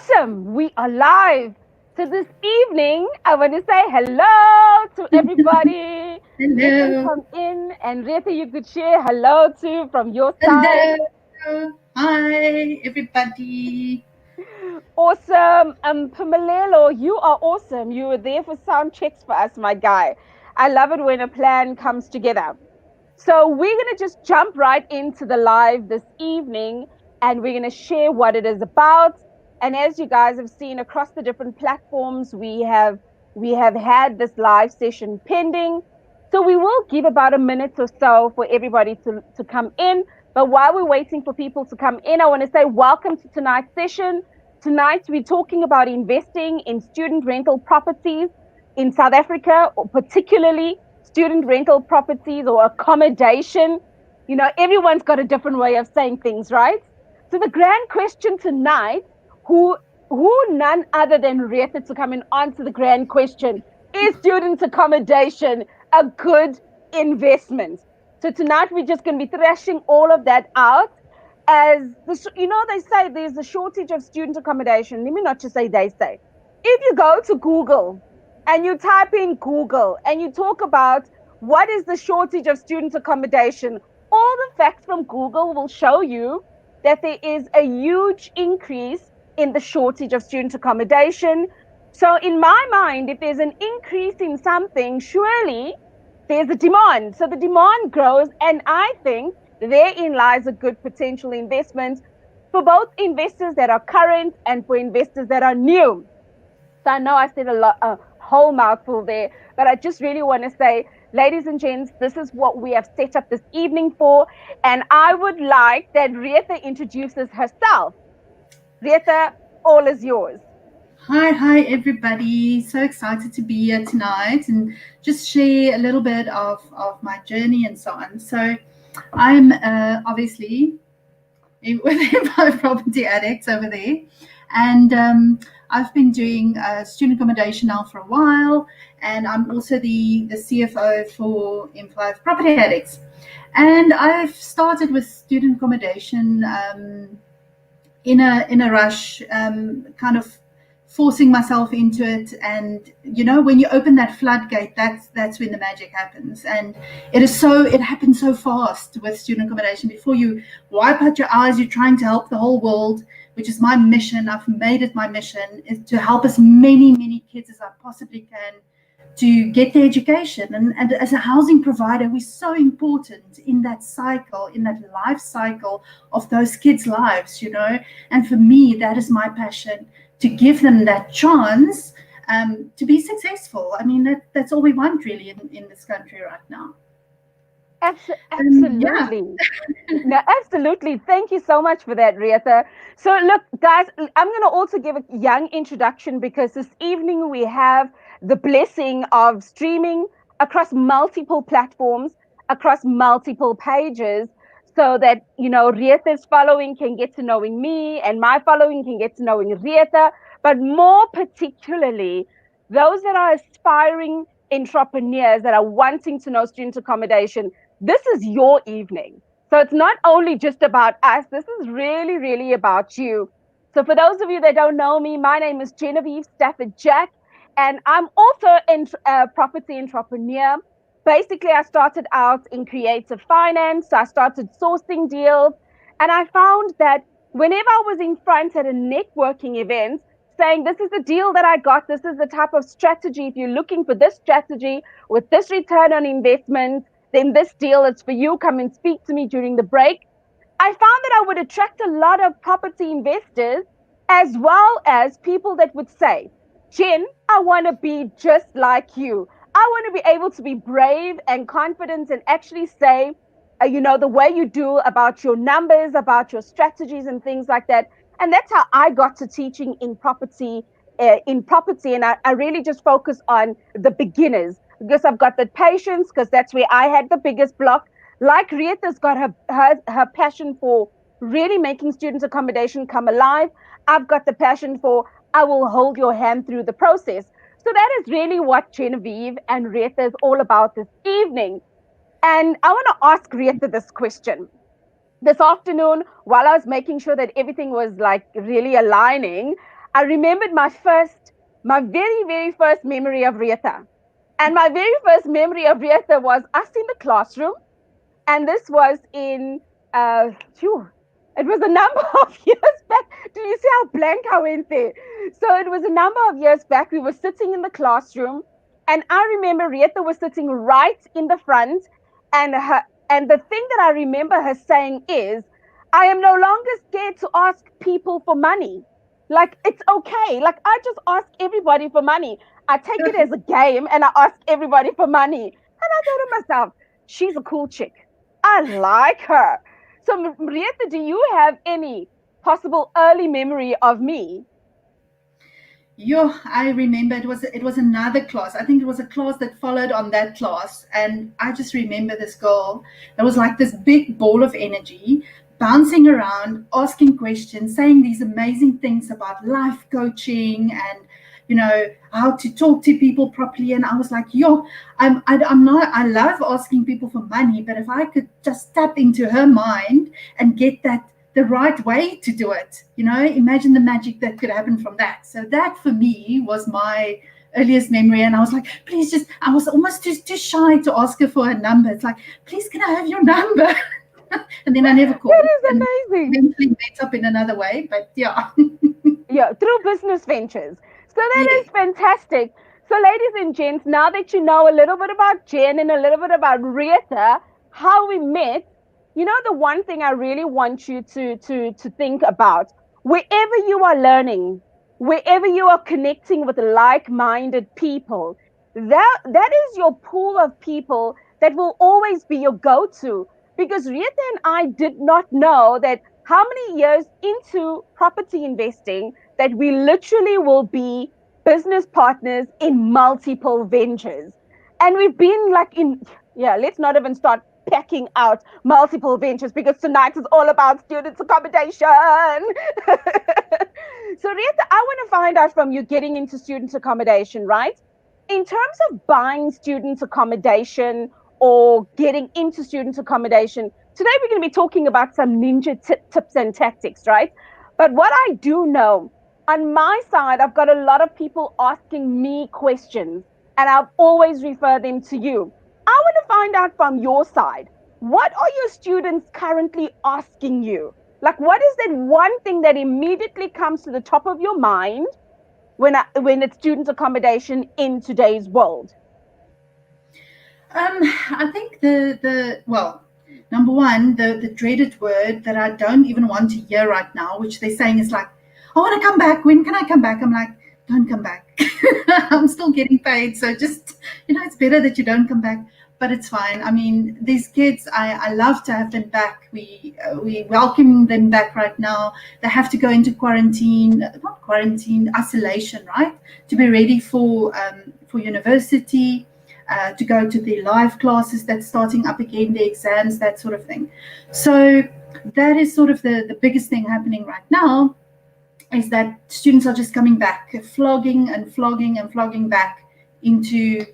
Awesome. We are live. So this evening, I want to say hello to everybody. Let them Hello. come in. And Retha, you could share hello too from your side. Hello. Hi, everybody. Awesome. Pumalelo, you are awesome. You were there for sound checks for us, my guy. I love it when a plan comes together. So we're going to just jump right into the live this evening and we're going to share what it is about. And as you guys have seen across the different platforms, we have had this live session pending. So we will give about a minute or so for everybody to come in. But while we're waiting for people to come in, I want to say welcome to tonight's session. Tonight we're talking about investing in student rental properties in South Africa, or particularly student rental properties or accommodation. Everyone's got a different way of saying things, right? So the grand question tonight, who who none other than Retha to come and answer the grand question, is student accommodation a good investment? So tonight we're just going to be thrashing all of that out. They say there's a shortage of student accommodation. Let me not just say they say. If you go to Google and you type in Google and you talk about what is the shortage of student accommodation, all the facts from Google will show you that there is a huge increase in the shortage of student accommodation. So, in my mind, if there's an increase in something, surely there's a demand. So, the demand grows, and I think therein lies a good potential investment for both investors that are current and for investors that are new. So I know I said a whole mouthful there, but I just really want to say, ladies and gents, this is what we have set up this evening for. And I would like that Retha introduces herself. Retha, all is yours. Hi, everybody. So excited to be here tonight and just share a little bit of my journey and so on. So, I'm obviously with my property addicts over there, and I've been doing student accommodation now for a while, and I'm also the CFO for M5 Property Addicts. And I've started with student accommodation in a rush, kind of forcing myself into it. And when you open that floodgate, that's when the magic happens. And it happens so fast with student accommodation. Before you wipe out your eyes, you're trying to help the whole world, which is my mission. I've made it my mission, is to help as many kids as I possibly can to get their education. And as a housing provider, we're so important in that cycle, in that life cycle of those kids' lives. And for me, that is my passion, to give them that chance to be successful. I mean, that's all we want really in this country right now. Yeah. Absolutely. No, absolutely. Thank you so much for that, Retha. So, look, guys, I'm going to also give a young introduction because this evening we have the blessing of streaming across multiple platforms, across multiple pages, so that, Retha's following can get to knowing me and my following can get to knowing Retha, but more particularly, those that are aspiring entrepreneurs that are wanting to know student accommodation. This is your evening. So it's not only just about us, this is really, really about you. So for those of you that don't know me, my name is Genevieve Stafford Jack, and I'm also a property entrepreneur. Basically, I started out in creative finance. So I started sourcing deals, and I found that whenever I was in front at a networking event, saying, this is the deal that I got, this is the type of strategy. If you're looking for this strategy with this return on investment, then this deal is for you. Come and speak to me during the break. I found that I would attract a lot of property investors as well as people that would say, Jen, I want to be just like you. I want to be able to be brave and confident and actually say, the way you do about your numbers, about your strategies and things like that. And that's how I got to teaching in property. And I really just focus on the beginners because I've got the patience, because that's where I had the biggest block. Like Retha's got her passion for really making students' accommodation come alive. I've got the passion for I will hold your hand through the process. So that is really what Genevieve and Retha is all about this evening. And I want to ask Retha this question. This afternoon, while I was making sure that everything was like really aligning, I remembered my very, very first memory of Retha. And my very first memory of Retha was us in the classroom. And this was in, uh, phew, it was a number of years back. Do you see how blank I went there? So it was a number of years back. We were sitting in the classroom, and I remember Retha was sitting right in the front, and the thing that I remember her saying is, "I am no longer scared to ask people for money. Like it's okay. Like I just ask everybody for money. I take it as a game, and I ask everybody for money." And I thought to myself, she's a cool chick. I like her. So, Marietta, do you have any possible early memory of me? Yo, I remember it was another class. I think it was a class that followed on that class, and I just remember this girl. It was like this big ball of energy, bouncing around, asking questions, saying these amazing things about life coaching and how to talk to people properly. And I was like, yo, I'm not. I love asking people for money, but if I could just tap into her mind and get that the right way to do it. Imagine the magic that could happen from that. So that for me was my earliest memory. And I was like, please just, I was almost too shy to ask her for her number. It's like, please, can I have your number? And then I never That called. is And amazing. eventually met up in another way. But yeah. Yeah, through business ventures. So that Yeah. is fantastic. So, ladies and gents, now that you know a little bit about Jen and a little bit about Retha, how we met, the one thing I really want you to think about, wherever you are learning, wherever you are connecting with like-minded people, that is your pool of people that will always be your go-to. Because Retha and I did not know that how many years into property investing that we literally will be business partners in multiple ventures. And we've been like yeah, let's not even start packing out multiple ventures because tonight is all about students' accommodation. So, Rita, I want to find out from you getting into student accommodation, right? In terms of buying student accommodation or getting into student accommodation, today we're going to be talking about some ninja tips and tactics, right? But what I do know on my side, I've got a lot of people asking me questions, and I'll always refer them to you. I want to find out from your side, what are your students currently asking you? Like, what is that one thing that immediately comes to the top of your mind when it's student accommodation in today's world? I think well, number one, the dreaded word that I don't even want to hear right now, which they're saying is like, I want to come back. When can I come back? I'm like, don't come back. I'm still getting paid, so just it's better that you don't come back. But it's fine. I mean, these kids, I love to have them back. We welcome them back right now. They have to go into quarantine, not quarantine, isolation, right, to be ready for university, to go to the live classes that's starting up again, the exams, that sort of thing. So that is sort of the biggest thing happening right now, is that students are just coming back, flogging and flogging and flogging back into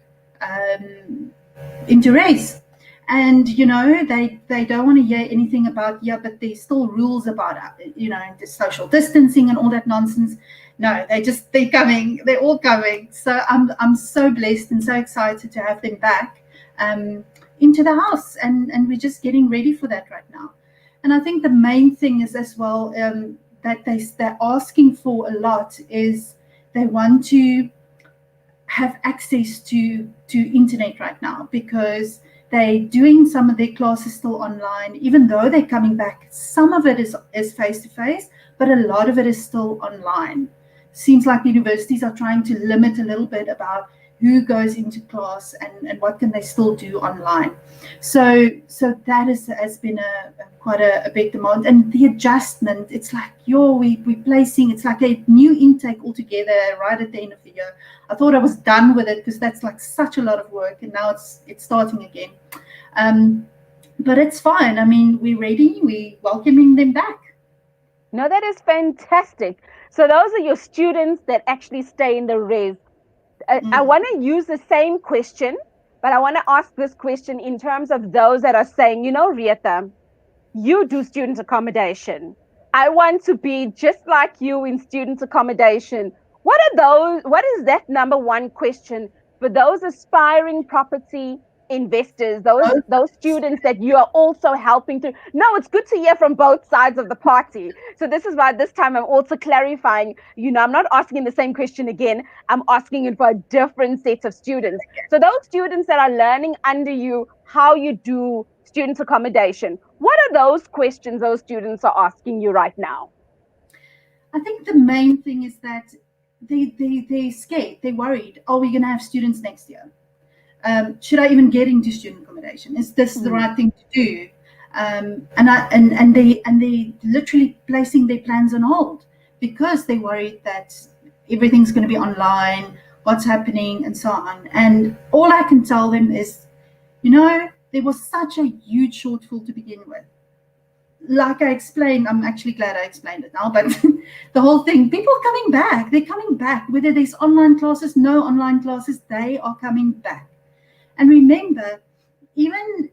race. And they don't want to hear anything about, yeah, but there's still rules about the social distancing and all that nonsense. No, they're coming, they're all coming. So I'm so blessed and so excited to have them back into the house, and we're just getting ready for that right now. And I think the main thing is as well, that they're asking for a lot, is they want to have access to internet right now, because they're doing some of their classes still online, even though they're coming back. Some of it is face to face, but a lot of it is still online. Seems like universities are trying to limit a little bit about who goes into class and what can they still do online. So that has been quite a big demand. And the adjustment, it's like, we're placing, it's like a new intake altogether right at the end of the year. I thought I was done with it, because that's like such a lot of work, and now it's starting again. But it's fine. I mean, we're ready, we're welcoming them back. No, that is fantastic. So those are your students that actually stay in the res. I Mm. want to use the same question, but I want to ask this question in terms of those that are saying, Retha, you do student accommodation. I want to be just like you in student accommodation. What is that number one question for those aspiring property investors, those students that you are also helping to? No, it's good to hear from both sides of the party. So this is why this time I'm also clarifying, I'm not asking the same question again. I'm asking it for a different set of students. So those students that are learning under you how you do student accommodation, what are those questions those students are asking you right now? I think the main thing is that they're scared, they're worried. Are we going to have students next year? Should I even get into student accommodation? Is this the Mm. right thing to do? And they literally placing their plans on hold because they're worried that everything's going to be online, what's happening, and so on. And all I can tell them is, there was such a huge shortfall to begin with. Like I explained, I'm actually glad I explained it now, but the whole thing, people are coming back. They're coming back, whether there's online classes, no online classes, they are coming back. And remember, even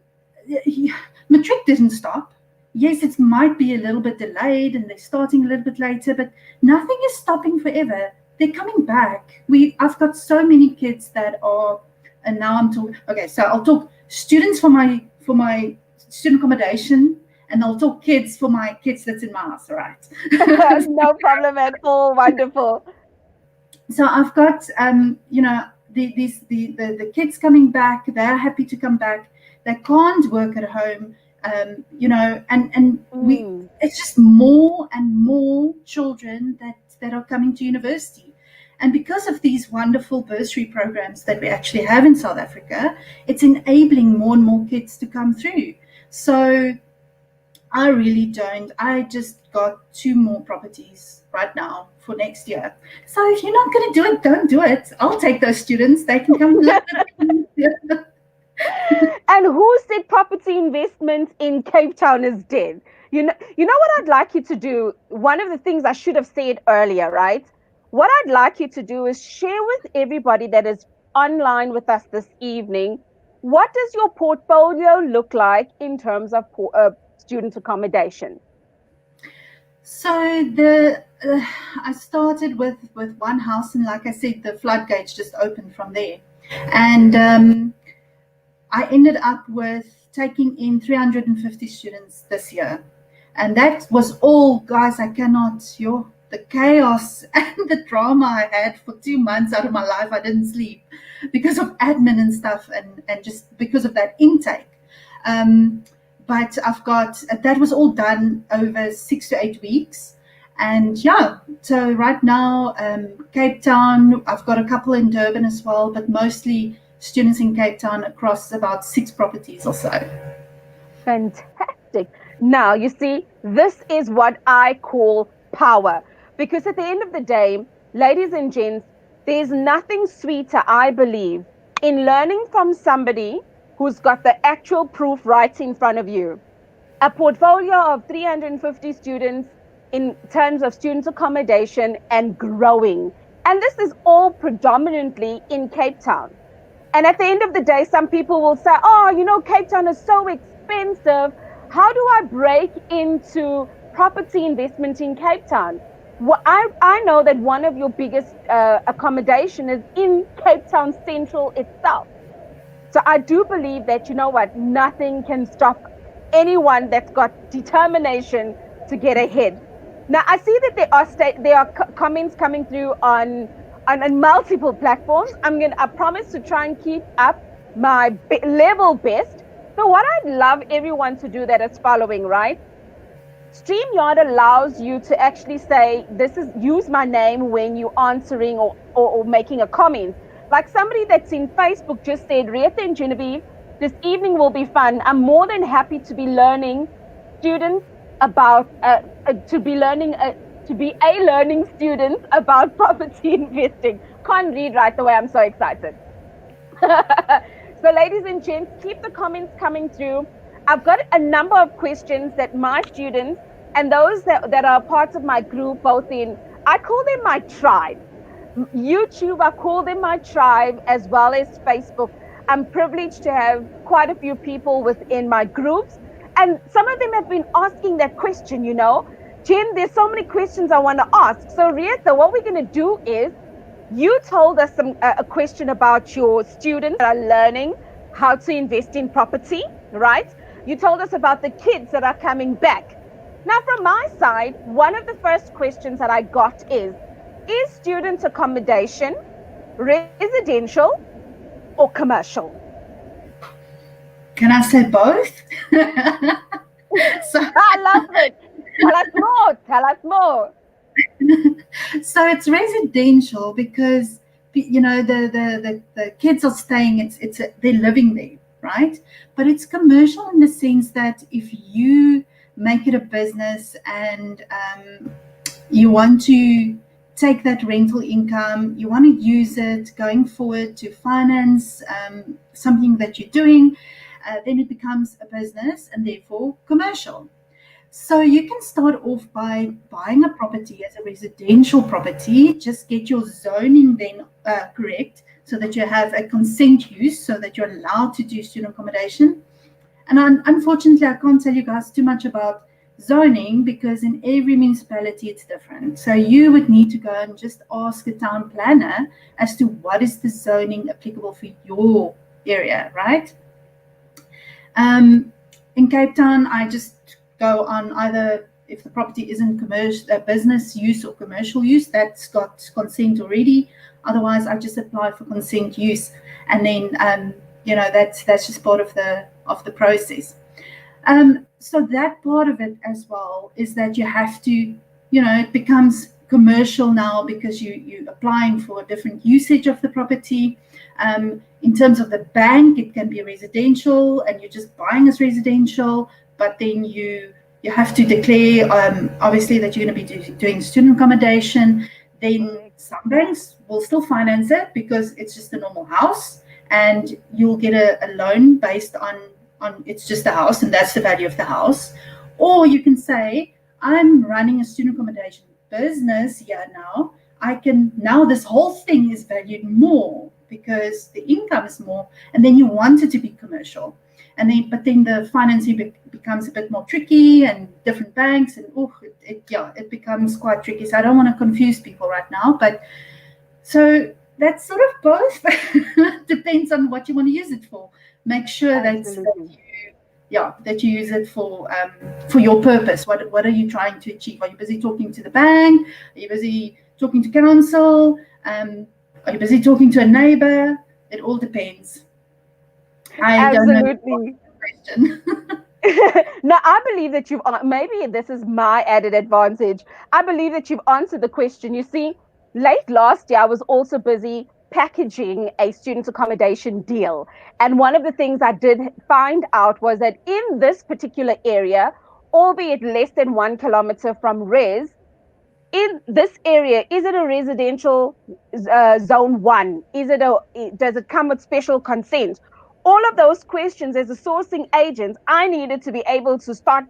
matric didn't stop. Yes, it might be a little bit delayed and they're starting a little bit later, but nothing is stopping forever. They're coming back. I've got so many kids that are, and now I'm talking. Okay, so I'll talk students for my student accommodation, and I'll talk kids for my kids that's in my house. All right. No problem at all. Wonderful. So I've got the kids coming back. They're happy to come back. They can't work at home. And we Mm. it's just more and more children that are coming to university. And because of these wonderful bursary programs that we actually have in South Africa, it's enabling more and more kids to come through. So I really don't. I just got 2 more properties right now for next year. So if you're not going to do it, don't do it. I'll take those students. They can come live with me. And who said property investment in Cape Town is dead? You know what I'd like you to do? One of the things I should have said earlier, right? What I'd like you to do is share with everybody that is online with us this evening. What does your portfolio look like in terms of student accommodation? So I started with one house, and like I said, the floodgates just opened from there, and I ended up with taking in 350 students this year. And that was all, guys. I cannot, the chaos and the drama I had for 2 months out of my life. I didn't sleep because of admin and stuff, and just because of that intake. But that was all done over 6 to 8 weeks. And yeah, so right now, Cape Town, I've got a couple in Durban as well, but mostly students in Cape Town across about 6 properties or so. Fantastic. Now, you see, this is what I call power. Because at the end of the day, ladies and gents, there's nothing sweeter, I believe, in learning from somebody who's got the actual proof right in front of you. A portfolio of 350 students in terms of student accommodation and growing. And this is all predominantly in Cape Town. And at the end of the day, some people will say, oh, Cape Town is so expensive. How do I break into property investment in Cape Town? Well, I know that one of your biggest accommodation is in Cape Town Central itself. So I do believe that, nothing can stop anyone that's got determination to get ahead. Now, I see that there are comments coming through on multiple platforms. I promise to try and keep up my level best. So what I'd love everyone to do that is following, right? StreamYard allows you to actually say, use my name when you're answering or making a comment. Like somebody that's in Facebook just said, Retha and Genevieve, this evening will be fun. I'm more than happy to be learning students about, to be a learning student about property investing. Can't read right away. I'm so excited. So ladies and gents, keep the comments coming through. I've got a number of questions that my students and those that are parts of my group, I call them my tribe. YouTube, I call them my tribe, as well as Facebook. I'm privileged to have quite a few people within my groups. And some of them have been asking that question, Jen, there's so many questions I want to ask. So, Retha, what we're going to do is you told us a question about your students that are learning how to invest in property, right? You told us about the kids that are coming back. Now, from my side, one of the first questions that I got is student accommodation residential or commercial? Can I say both? So, I love it. Tell us more. Tell us more. so it's residential because the kids are staying. They're living there, right? But it's commercial in the sense that if you make it a business and you want to take that rental income, you want to use it going forward to finance something that you're doing, then it becomes a business and therefore commercial. So you can start off by buying a property as a residential property. Just get your zoning then correct so that you have a consent use so that you're allowed to do student accommodation. And unfortunately, I can't tell you guys too much about zoning because in every municipality it's different. So you would need to go and just ask a town planner as to what is the zoning applicable for your area, right? In Cape Town, I just go on either if the property isn't commercial, business use or commercial use, that's got consent already. Otherwise, I just apply for consent use, and then that's just part of the process. So that part of it as well is that you have to, it becomes commercial now because you're applying for a different usage of the property. In terms of the bank, it can be residential and you're just buying as residential, but then you have to declare obviously that you're going to be doing student accommodation. Then some banks will still finance it because it's just a normal house and you'll get a loan based on it's just a house and that's the value of the house. Or you can say, I'm running a student accommodation business here now. Now this whole thing is valued more because the income is more, and then you want it to be commercial. But then the financing becomes a bit more tricky and different banks and it becomes quite tricky. So I don't want to confuse people right now, but so that's sort of both. Depends on what you want to use it for. Make sure that you use it for your purpose. What are you trying to achieve? Are you busy talking to the bank? Are you busy talking to council? Are you busy talking to a neighbor? It all depends. I don't know the question. No, I believe that maybe this is my added advantage. I believe that you've answered the question. You see, late last year, I was also busy packaging a student accommodation deal. And one of the things I did find out was that in this particular area, albeit less than 1 kilometer from in this area, is it a residential zone 1? Does it come with special consent? All of those questions as a sourcing agent, I needed to be able to start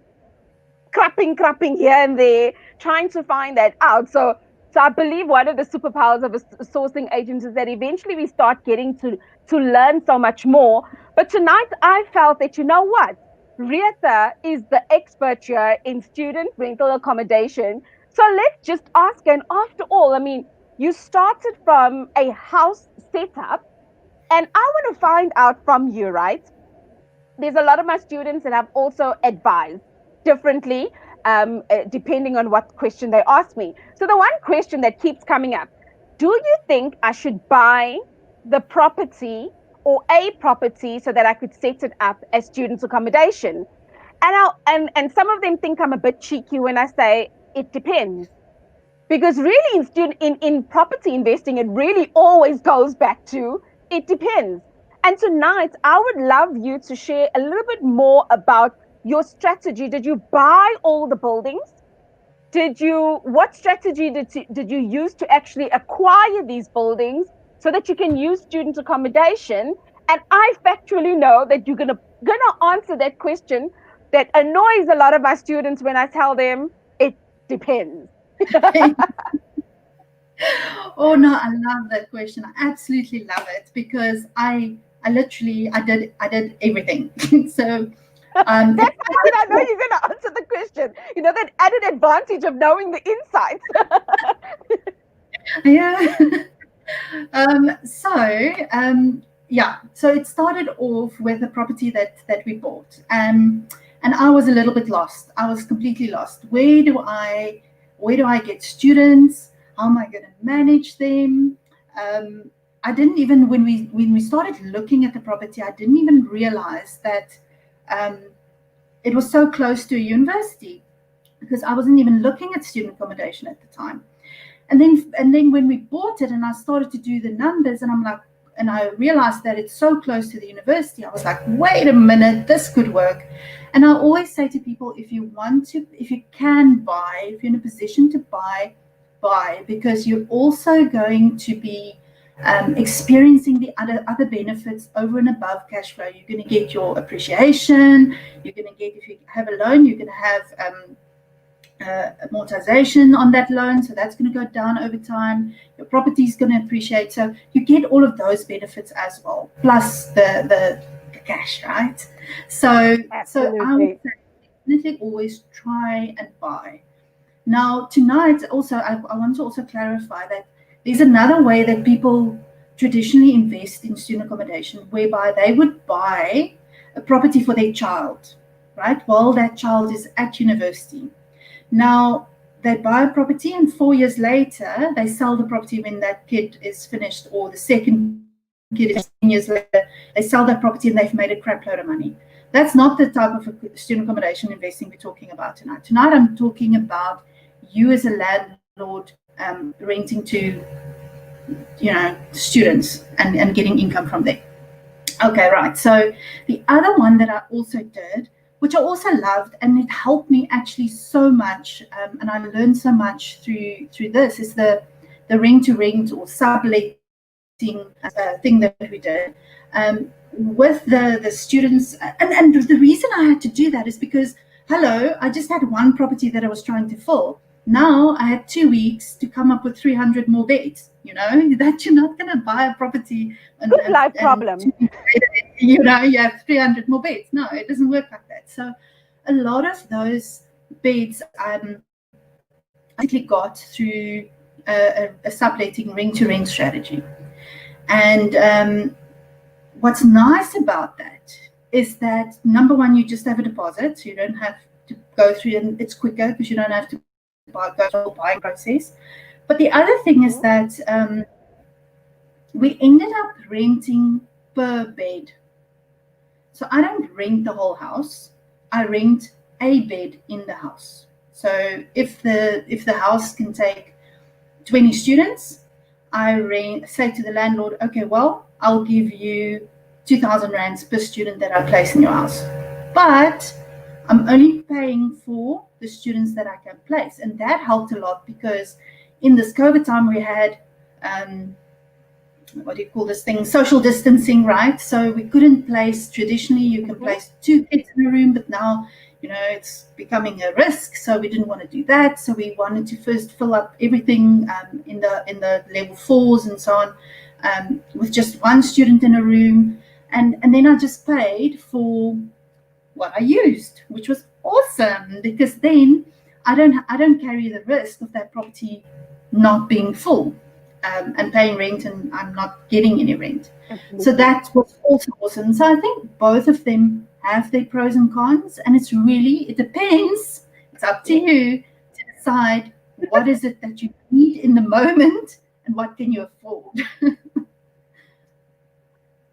crapping here and there, trying to find that out. So I believe one of the superpowers of a sourcing agent is that eventually we start getting to learn so much more. But tonight I felt that, you know what? Retha is the expert here in student rental accommodation. So let's just ask. And after all, I mean, you started from a house setup, and I want to find out from you, right? There's a lot of my students that I've also advised differently, depending on what question they ask me. So the one question that keeps coming up: do you think I should buy the property or a property so that I could set it up as student accommodation? And some of them think I'm a bit cheeky when I say it depends. Because really in property investing, it really always goes back to it depends. And tonight, I would love you to share a little bit more about your strategy. Did you buy all the buildings? What strategy did you use to actually acquire these buildings so that you can use student accommodation? And I factually know that you're gonna answer that question that annoys a lot of my students when I tell them it depends. Oh no, I love that question. I absolutely love it because I did everything. So That's how did I know It you're going to answer the question? That added advantage of knowing the insights. yeah. So it started off with a property that we bought, and I was a little bit lost. I was completely lost. Where do I get students? How am I going to manage them? Um, I didn't even when we started looking at the property, I didn't even realize that um, it was so close to a university because I wasn't even looking at student accommodation at the time. And then when we bought it and I started to do the numbers and I realized that it's so close to the university, I was like, wait a minute, this could work. And I always say to people, if you can buy, if you're in a position to buy, because you're also going to be experiencing the other benefits over and above cash flow. You're going to get your appreciation. You're going to get, if you have a loan, you're going to have amortization on that loan, so that's going to go down over time. Your property is going to appreciate, so you get all of those benefits as well, plus the cash, right? So I would Absolutely. say definitely always try and buy. Now tonight, also, I want to also clarify that there's another way that people traditionally invest in student accommodation, whereby they would buy a property for their child, right, while that child is at university. Now, they buy a property, and 4 years later, they sell the property when that kid is finished, or the second kid is 10 years later. They sell that property and they've made a crap load of money. That's not the type of student accommodation investing we're talking about tonight. Tonight, I'm talking about you as a landlord renting to, students and getting income from there. Okay, right. So the other one that I also did, which I also loved, and it helped me actually so much, and I learned so much through this, is the rent to rent or subletting thing that we did with the students. And the reason I had to do that is because, hello, I just had one property that I was trying to fill. Now I had 2 weeks to come up with 300 more beds. That you're not going to buy a property and, Good and, life and problem. 2 weeks later, you have 300 more beds. No, it doesn't work like that. So a lot of those beds I basically got through a subletting rent-to-rent strategy. And what's nice about that is that, number one, you just have a deposit, so you don't have to go through, and it's quicker because you don't have to go through the whole buying process. But the other thing is Mhm. that we ended up renting per bed. So I don't rent the whole house. I rent a bed in the house. So if the house can take 20 students, say to the landlord, okay, well, I'll give you 2,000 rands per student that I place in your house. But I'm only paying for the students that I can place. And that helped a lot because in this COVID time we had what do you call this thing, social distancing, right? So we couldn't place, traditionally you can Mhm. place 2 kids in a room, but now it's becoming a risk, so we didn't want to do that. So we wanted to first fill up everything in the level 4s and so on, with just one student in a room. And then I just paid for what I used, which was awesome, because then I don't carry the risk of that property not being full, and paying rent, and I'm not getting any rent. So Absolutely. that was also awesome. So I think both of them have their pros and cons, and it depends. It's up to Yes. you to decide what is it that you need in the moment and what can you afford. Does that?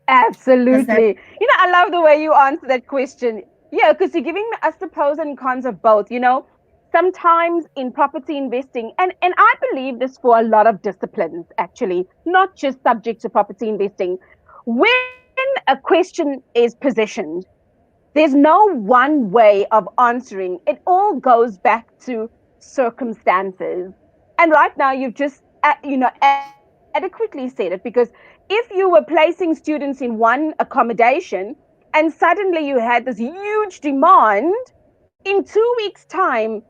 Absolutely. I love the way you answer that question. Yeah, because you're giving us the pros and cons of both. Sometimes in property investing, and I believe this for a lot of disciplines, actually, not just subject to property investing. When a question is positioned, there's no one way of answering. It all goes back to circumstances. And right now, you've just, adequately said it, because if you were placing students in one accommodation and suddenly you had this huge demand, in 2 weeks' time,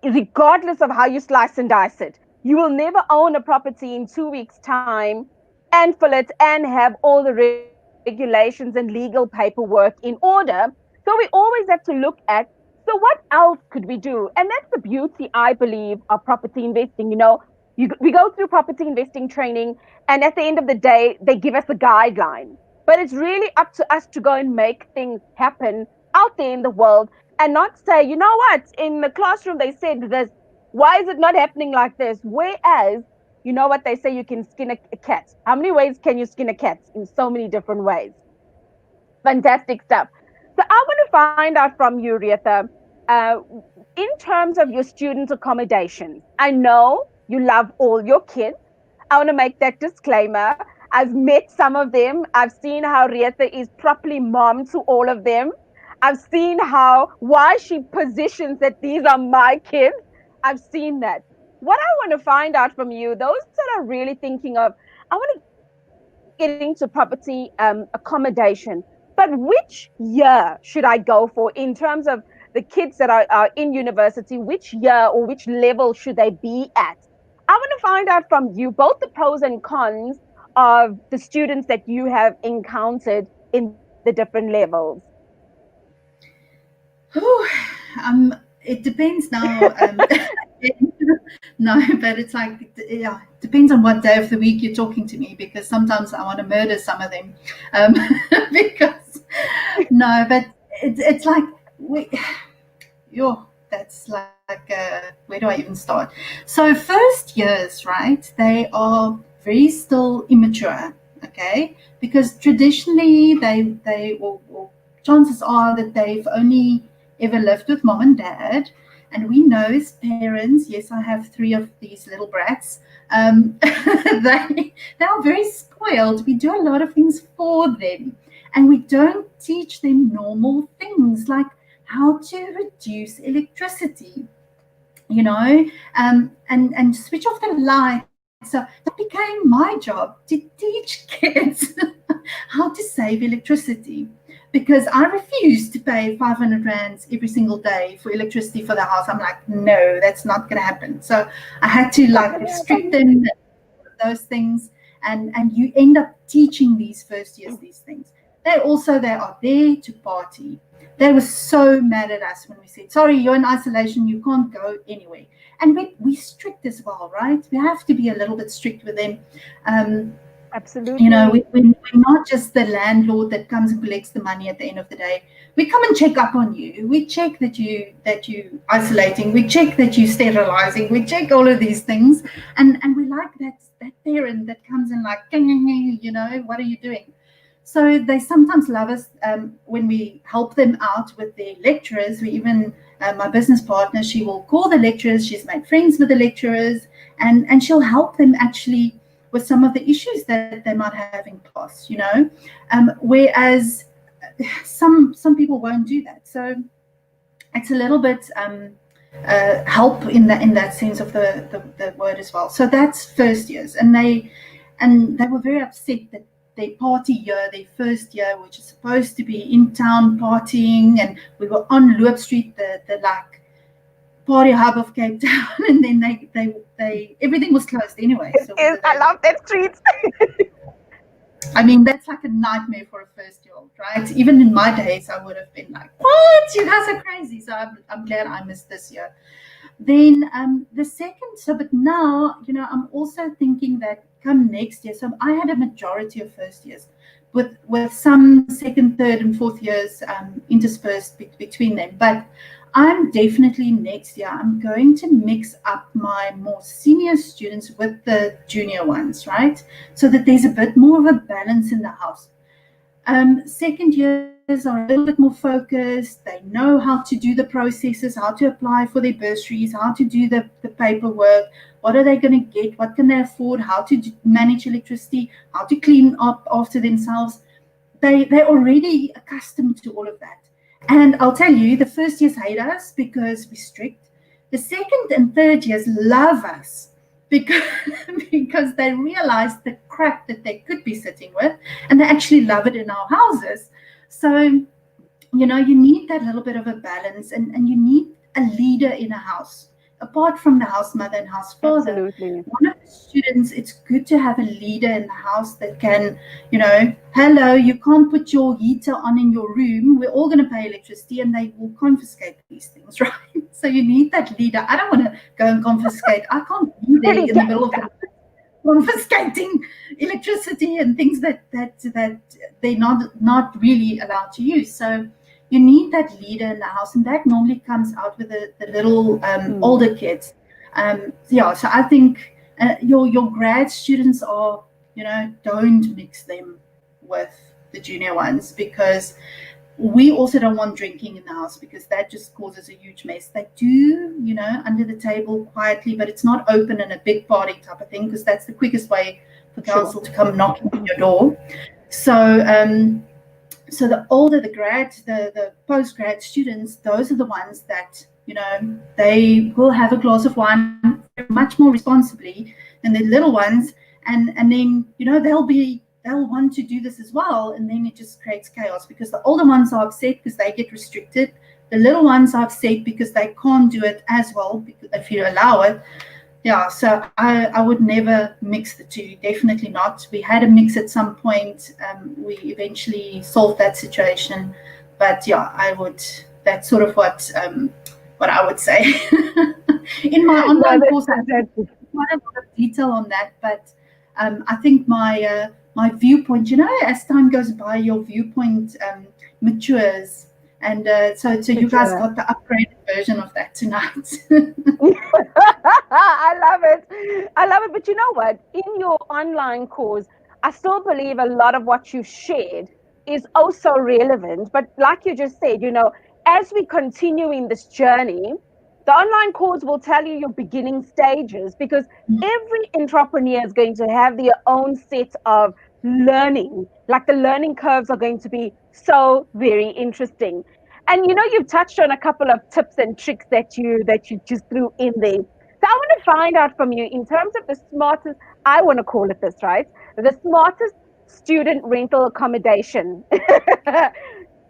regardless of how you slice and dice it, you will never own a property in 2 weeks' time and fill it and have all the revenue regulations and legal paperwork in order. So we always have to look at, so what else could we do? And that's the beauty, I believe, of property investing. We go through property investing training, and at the end of the day, they give us a guideline. But it's really up to us to go and make things happen out there in the world, and not say, you know what, in the classroom they said this. Why is it not happening like this? Whereas, you know what they say, you can skin a cat. How many ways can you skin a cat? In so many different ways. Fantastic stuff. So I want to find out from you, Retha, uh, in terms of your student accommodations. I know you love all your kids. I want to make that disclaimer. I've met some of them. I've seen how Retha is properly mom to all of them. I've seen why she positions that these are my kids. I've seen that. What I want to find out from you, those that are really thinking of, I want to get into property accommodation, but which year should I go for in terms of the kids that are in university? Which year or which level should they be at? I want to find out from you both the pros and cons of the students that you have encountered in the different levels. Oh, it depends now. No, but it's like, yeah, it depends on what day of the week you're talking to me, because sometimes I want to murder some of them. Um, because no, but it's like that's like where do I even start? So first years, right? They are very still immature, okay? Because traditionally or chances are that they've only ever lived with mom and dad. And we know as parents, yes, I have 3 of these little brats. They are very spoiled. We do a lot of things for them, and we don't teach them normal things like how to reduce electricity, and switch off the lights. So that became my job, to teach kids how to save electricity, because I refused to pay 500 rands every single day for electricity for the house. I'm like, no, that's not going to happen. So I had to like restrict them, those things, and you end up teaching these first years these things. They are there to party. They were so mad at us when we said, sorry, you're in isolation, you can't go anywhere. And we strict as well, right? We have to be a little bit strict with them. Absolutely. We're not just the landlord that comes and collects the money at the end of the day. We come and check up on you. We check that you isolating. We check that you sterilizing. We check all of these things, and we like that parent that comes in like, what are you doing? So they sometimes love us when we help them out with their lecturers. We even, my business partner, she will call the lecturers. She's made friends with the lecturers, and she'll help them actually with some of the issues that they might have in class. Whereas some people won't do that. So it's a little bit help in that sense of the word as well. So that's first years, and they were very upset that their party year, their first year, which is supposed to be in town partying, and we were on Loop Street, the like party hub of Cape Town, and then they everything was closed anyway. So I love that street. I mean, that's like a nightmare for a first-year-old, right? Even in my days, I would have been like, what? You guys are crazy. So I'm glad I missed this year. Then the second, but now, I'm also thinking that come next year, so I had a majority of first years with some second, third, and fourth years interspersed between them. But I'm definitely next year, I'm going to mix up my more senior students with the junior ones, right? So that there's a bit more of a balance in the house. Second years are a little bit more focused. They know how to do the processes, how to apply for their bursaries, how to do the paperwork. What are they going to get? What can they afford? How to manage electricity? How to clean up after themselves? They're already accustomed to all of that. And I'll tell you, the first years hate us because we're strict. The second and third years love us because they realize the crap that they could be sitting with, and they actually love it in our houses. So, you need that little bit of a balance, and you need a leader in a house. apart from the house mother and house father, Absolutely. one of the students, it's good to have a leader in the house that can, hello, you can't put your heater on in your room. We're all going to pay electricity, and they will confiscate these things, right? So you need that leader. I don't want to go and confiscate. I can't be there Pretty in the middle of gangster. the confiscating electricity and things that they're not really allowed to use. So you need that leader in the house, and that normally comes out with the little older kids. So I think your grad students are, don't mix them with the junior ones, because we also don't want drinking in the house, because that just causes a huge mess. They do, under the table quietly, but it's not open in a big party type of thing, because that's the quickest way for council to come knocking on your door. So the older the post-grad students, those are the ones that, they will have a glass of wine much more responsibly than the little ones. And then, they'll want to do this as well. And then it just creates chaos, because the older ones are upset because they get restricted. The little ones are upset because they can't do it as well, if you allow it. Yeah, so I would never mix the two, definitely not. We had a mix at some point. We eventually solved that situation. But yeah, that's sort of what I would say. In my online course, I have quite a lot of detail on that, but I think my viewpoint, as time goes by, your viewpoint matures. And so you guys got the upgraded version of that tonight. I love it. I love it. But you know what? In your online course, I still believe a lot of what you shared is also relevant. But like you just said, as we continue in this journey, the online course will tell you your beginning stages, because every entrepreneur is going to have their own set of learning. Like the learning curves are going to be so very interesting. And you've touched on a couple of tips and tricks that you just threw in there. So I want to find out from you, in terms of the smartest, I want to call it this, right? The smartest student rental accommodation.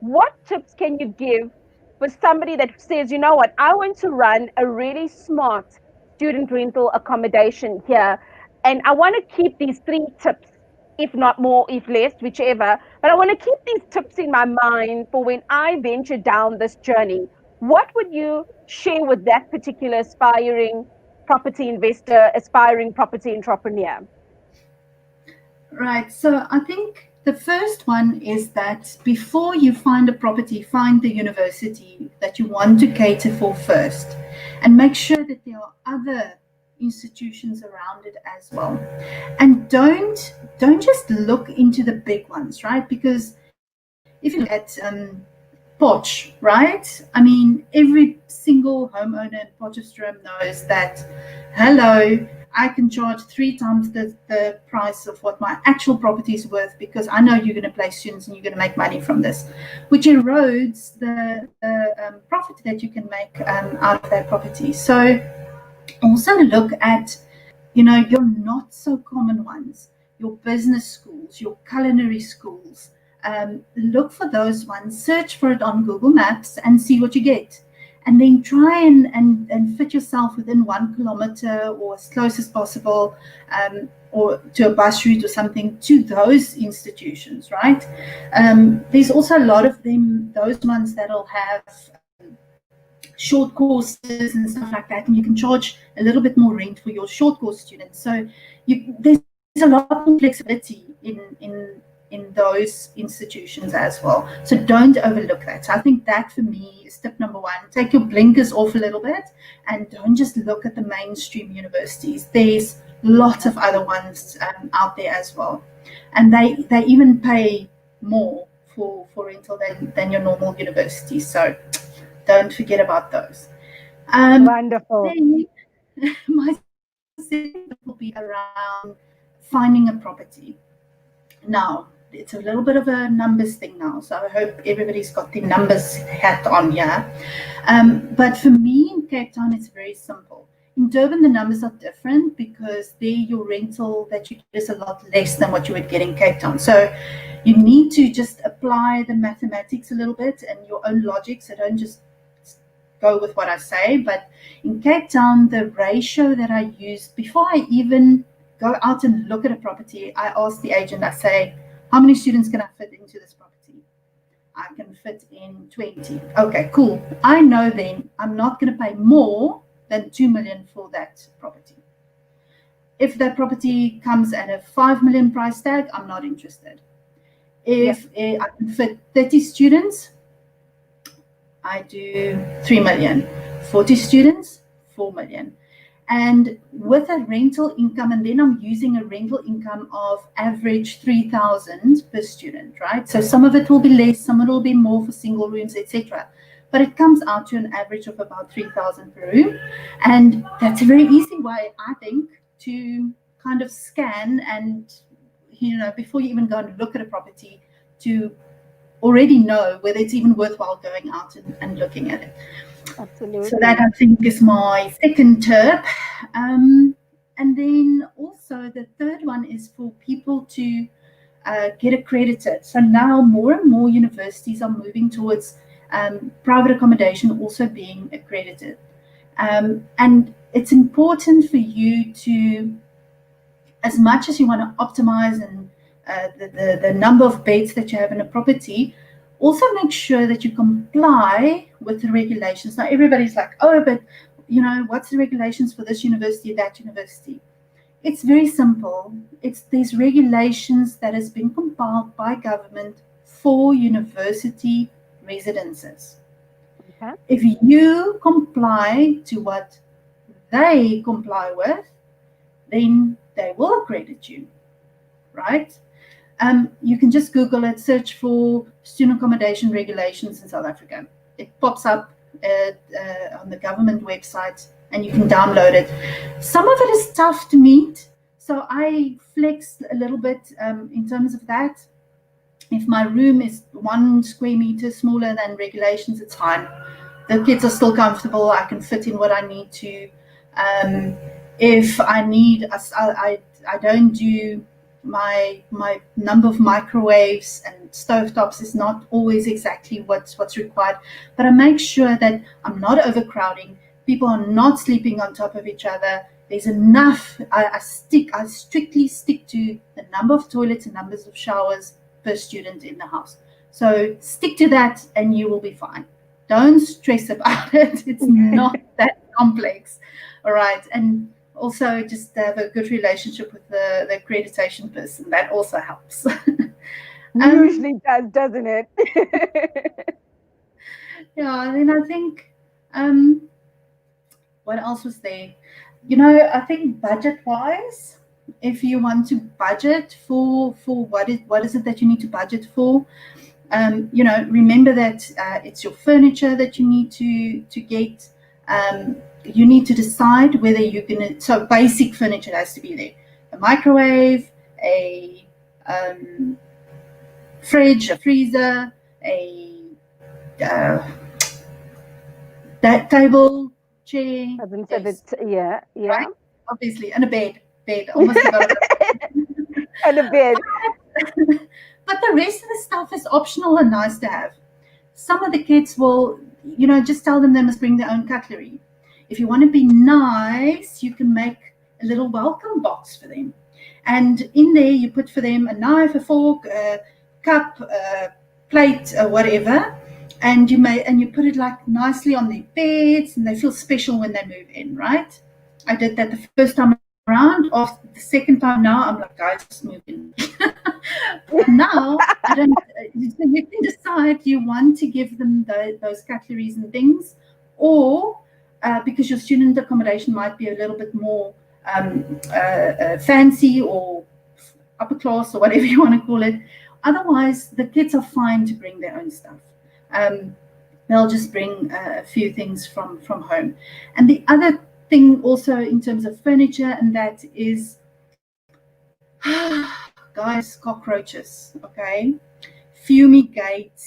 What tips can you give for somebody that says, you know what, I want to run a really smart student rental accommodation here, and I want to keep these 3 tips, if not more, if less, whichever, but I want to keep these tips in my mind for when I venture down this journey. What would you share with that particular aspiring property investor, aspiring property entrepreneur? Right. So I think the first one is that before you find a property, find the university that you want to cater for first, and make sure that there are other institutions around it as well. And don't just look into the big ones, right? Because if you look at Potch, right? I mean, every single homeowner in Potchefstroom knows that, hello, I can charge 3 times the price of what my actual property is worth, because I know you're going to place students and you're going to make money from this, which erodes the profit that you can make out of that property. So also look at, your not so common ones, your business schools, your culinary schools. Look for those ones, search for it on Google Maps and see what you get. And then try and fit yourself within 1 kilometer or as close as possible, or to a bus route or something, to those institutions, right? There's also a lot of them, those ones that'll have short courses and stuff like that, and you can charge a little bit more rent for your short course students. So there's a lot of flexibility in those institutions as well. So don't overlook that. So I think that for me is tip number 1. Take your blinkers off a little bit and don't just look at the mainstream universities. There's lots of other ones out there as well. And they even pay more for rental than your normal university. So don't forget about those. Wonderful. Then my second will be around finding a property. Now, it's a little bit of a numbers thing now, so I hope everybody's got the numbers hat on here. But for me in Cape Town, it's very simple. In Durban, the numbers are different, because there your rental that you get is a lot less than what you would get in Cape Town. So you need to just apply the mathematics a little bit and your own logic. So don't just go with what I say. But in Cape Town, the ratio that I use before I even go out and look at a property, I ask the agent, I say, how many students can I fit into this property? I can fit in 20. Okay, cool. I know then I'm not going to pay more than 2 million for that property. If that property comes at a 5 million price tag, I'm not interested. If I can fit 30 students, I do 3 million. 40 students, 4 million. And with a rental income, and then I'm using a rental income of average 3,000 per student, right? So some of it will be less, some of it will be more for single rooms, etc. But it comes out to an average of about 3,000 per room. And that's a very easy way, I think, to kind of scan and, before you even go and look at a property, to already know whether it's even worthwhile going out and looking at it. Absolutely. So that, I think, is my second tip. And then also the third one is for people to get accredited. So now more and more universities are moving towards private accommodation also being accredited. And it's important for you to, as much as you want to optimize and the number of beds that you have in a property, also make sure that you comply with the regulations. Now everybody's like, oh, but what's the regulations for this university, that university? It's very simple. It's these regulations that has been compiled by government for university residences. Okay. If you comply to what they comply with, then they will accredit you, right? You can just Google it, search for student accommodation regulations in South Africa. It pops up on the government website and you can download it. Some of it is tough to meet, so I flex a little bit in terms of that. If my room is 1 square meter smaller than regulations, it's fine. The kids are still comfortable. I can fit in what I need to. If I need, I don't do my number of microwaves and stovetops is not always exactly what's required, but I make sure that I'm not overcrowding. People are not sleeping on top of each other. There's enough. I strictly stick to the number of toilets and numbers of showers per student in the house. So stick to that and you will be fine. Don't stress about it. It's not that complex. All right. And also just have a good relationship with the accreditation person. That also helps. Usually does, doesn't it? Yeah, and then I think what else was there? I think budget-wise, if you want to budget for what is it that you need to budget for, remember that it's your furniture that you need to get. You need to decide whether you're gonna. So basic furniture has to be there: a microwave, a fridge, a freezer, a that table, chair. Yeah. Right? Obviously, and a bed. Almost forgot about it. And a bed. But the rest of the stuff is optional and nice to have. Some of the kids will, just tell them they must bring their own cutlery. If you want to be nice, you can make a little welcome box for them. And in there, you put for them a knife, a fork, a cup, a plate, whatever. And you put it like nicely on their beds, and they feel special when they move in, right? I did that the first time around. After the second time now, I'm like, guys, just move in. But now, you can decide, do you want to give them those cutleries and things, or because your student accommodation might be a little bit more fancy or upper class or whatever you want to call it. Otherwise, the kids are fine to bring their own stuff. They'll just bring a few things from home. And the other thing also in terms of furniture, and that is, guys, cockroaches, okay? Fumigate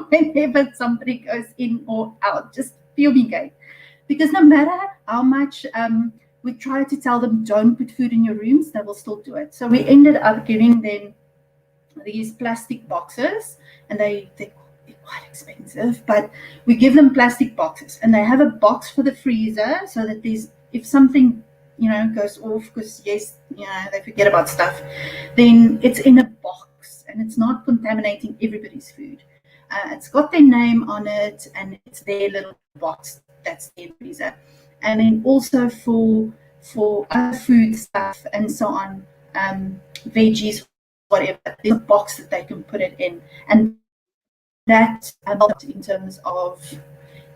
whenever somebody goes in or out, just fumigate. Because no matter how much we try to tell them don't put food in your rooms, they will still do it. So we ended up giving them these plastic boxes, and they quite expensive, but we give them plastic boxes, and they have a box for the freezer so that if something goes off, because yes, they forget about stuff, then it's in a box and it's not contaminating everybody's food. It's got their name on it, and it's their little box that's their freezer. And then also for other food stuff and so on, veggies, whatever, there's a box that they can put it in, and that helps in terms of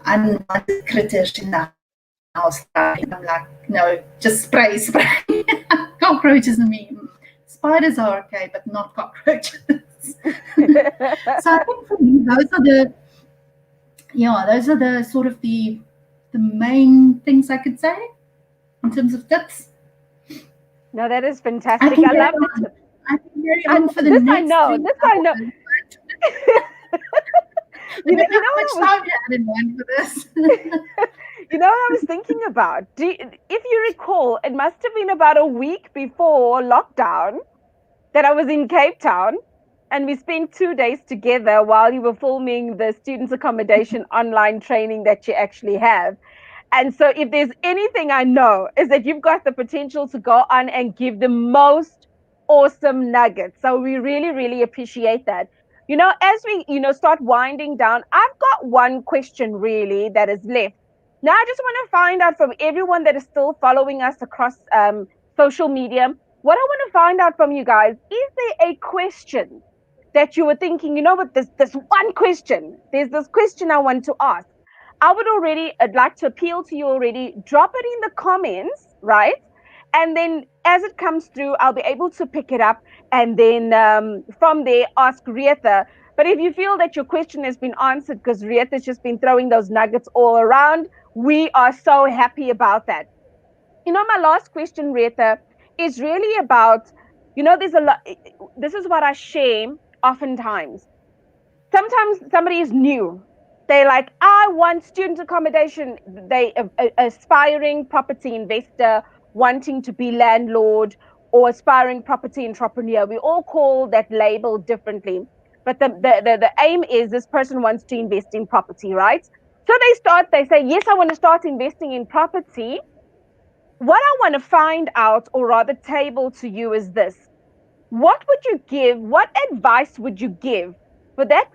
unwanted critters in the house. I'm like, no, just spray. Cockroaches and me. Spiders are okay, but not cockroaches. So I think for me, those are the sort of the main things I could say in terms of tips. No, that is fantastic. I love the tips. I can carry on for the next I know. This I know. you know how much time you had in mind for this. You know what I was thinking about? If you recall, it must have been about a week before lockdown that I was in Cape Town, and we spent 2 days together while you were filming the students' accommodation online training that you actually have. And so if there's anything I know is that you've got the potential to go on and give the most awesome nuggets. So we really, really appreciate that. As we, start winding down, I've got one question really that is left. Now, I just want to find out from everyone that is still following us across social media, what I want to find out from you guys, is there a question that you were thinking, what, this one question, there's this question I want to ask. I'd like to appeal to you already. Drop it in the comments, right? And then as it comes through, I'll be able to pick it up and then from there ask Retha. But if you feel that your question has been answered because Retha's just been throwing those nuggets all around, we are so happy about that. My last question, Retha, is really about, there's a lot. This is what I share oftentimes. Sometimes somebody is new. They're like, I want student accommodation. They aspiring property investor, wanting to be landlord, or aspiring property entrepreneur. We all call that label differently. But the aim is this person wants to invest in property, right? So they say, yes, I want to start investing in property. What I want to find out, or rather table to you, is this. What advice would you give for that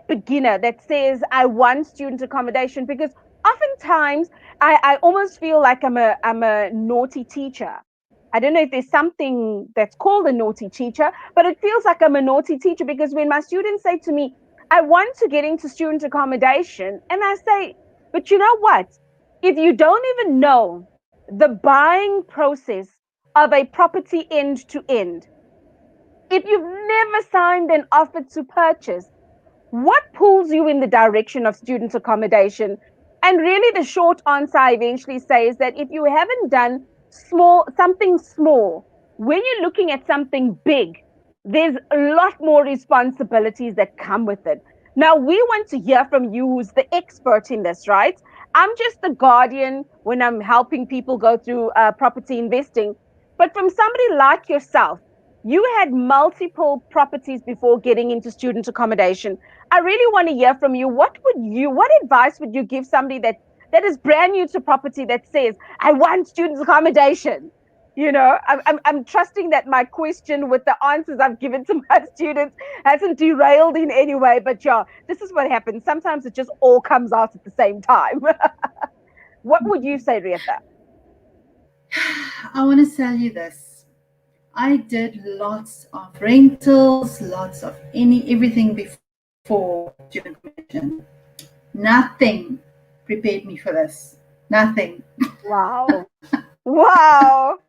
beginner that says, I want student accommodation? Because oftentimes I almost feel like I'm a naughty teacher. I don't know if there's something that's called a naughty teacher, but it feels like I'm a naughty teacher, because when my students say to me, I want to get into student accommodation, and I say, but you know what? If you don't even know the buying process of a property end to end, if you've never signed an offer to purchase, what pulls you in the direction of student accommodation? And really the short answer I eventually say is that if you haven't done something small, when you're looking at something big, there's a lot more responsibilities that come with it. Now, we want to hear from you, who's the expert in this, right? I'm just the guardian when I'm helping people go through property investing. But from somebody like yourself, you had multiple properties before getting into student accommodation. I really want to hear from you. What advice would you give somebody that is brand new to property, that says, I want student accommodation? I'm trusting that my question with the answers I've given to my students hasn't derailed in any way. But yeah, this is what happens. Sometimes it just all comes out at the same time. What would you say, Retha? I want to tell you this. I did lots of rentals, lots of everything before student accommodation. Nothing prepared me for this. Nothing. Wow. Wow.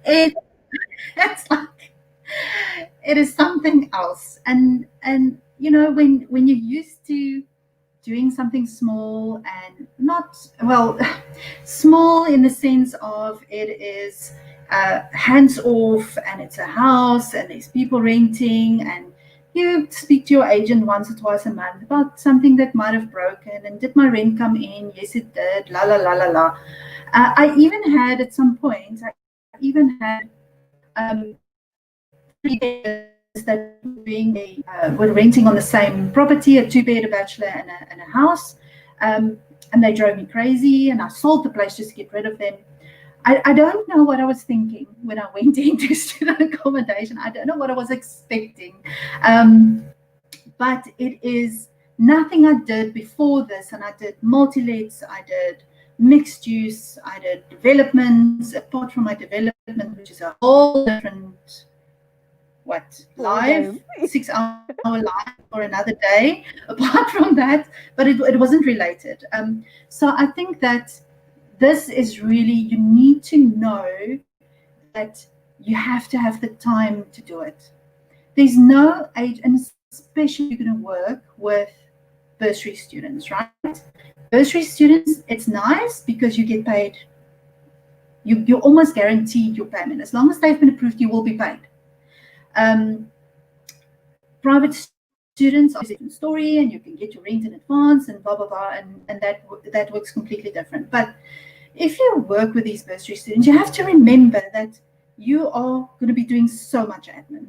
It's like, it is something else. And when you're used to doing something small, and not, well, small in the sense of it is hands off, and it's a house and there's people renting, and you speak to your agent once or twice a month about something that might have broken, and did my rent come in? Yes, it did. La la la la la. I even had, at some point, 3 days that were renting on the same property, a 2-bed, a bachelor, and a house. And they drove me crazy, and I sold the place just to get rid of them. I don't know what I was thinking when I went into student accommodation. I don't know what I was expecting. But it is nothing I did before this. And I did multi-lets, I did mixed use, I did developments, apart from my development, which is a whole different, live, 6-hour live for another day, apart from that, but it wasn't related. So I think that this is really, you need to know that you have to have the time to do it. There's no age, and especially if you're going to work with bursary students, right? Bursary students, it's nice because you get paid. You're almost guaranteed your payment. As long as they've been approved, you will be paid. Private students are a different story, and you can get your rent in advance and blah, blah, blah, and that works completely different. But if you work with these bursary students, you have to remember that you are going to be doing so much admin.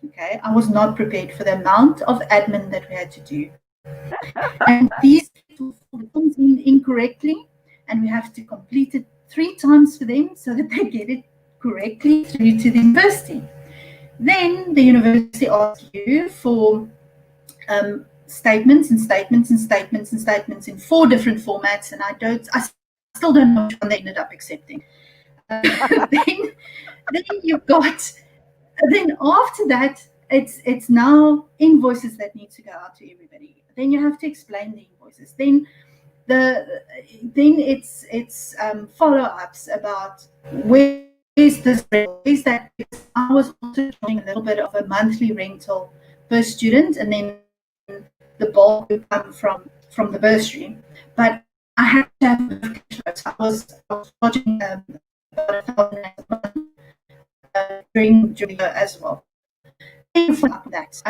Okay, I was not prepared for the amount of admin that we had to do. And these people fill the forms in incorrectly, and we have to complete it 3 times for them so that they get it correctly through to the university. Then the university asks you for statements and statements and statements and statements in 4 different formats, and I still don't know which one they ended up accepting. Then you've got. Then after that, it's now invoices that need to go out to everybody. Then you have to explain the invoices. Then it's follow-ups about where's this rental, where's that. I was also charging a little bit of a monthly rental per student, and then the bulk would come from the bursary. But I had to have cash flow. So I was charging about $1,000 a month. During the year as well. That.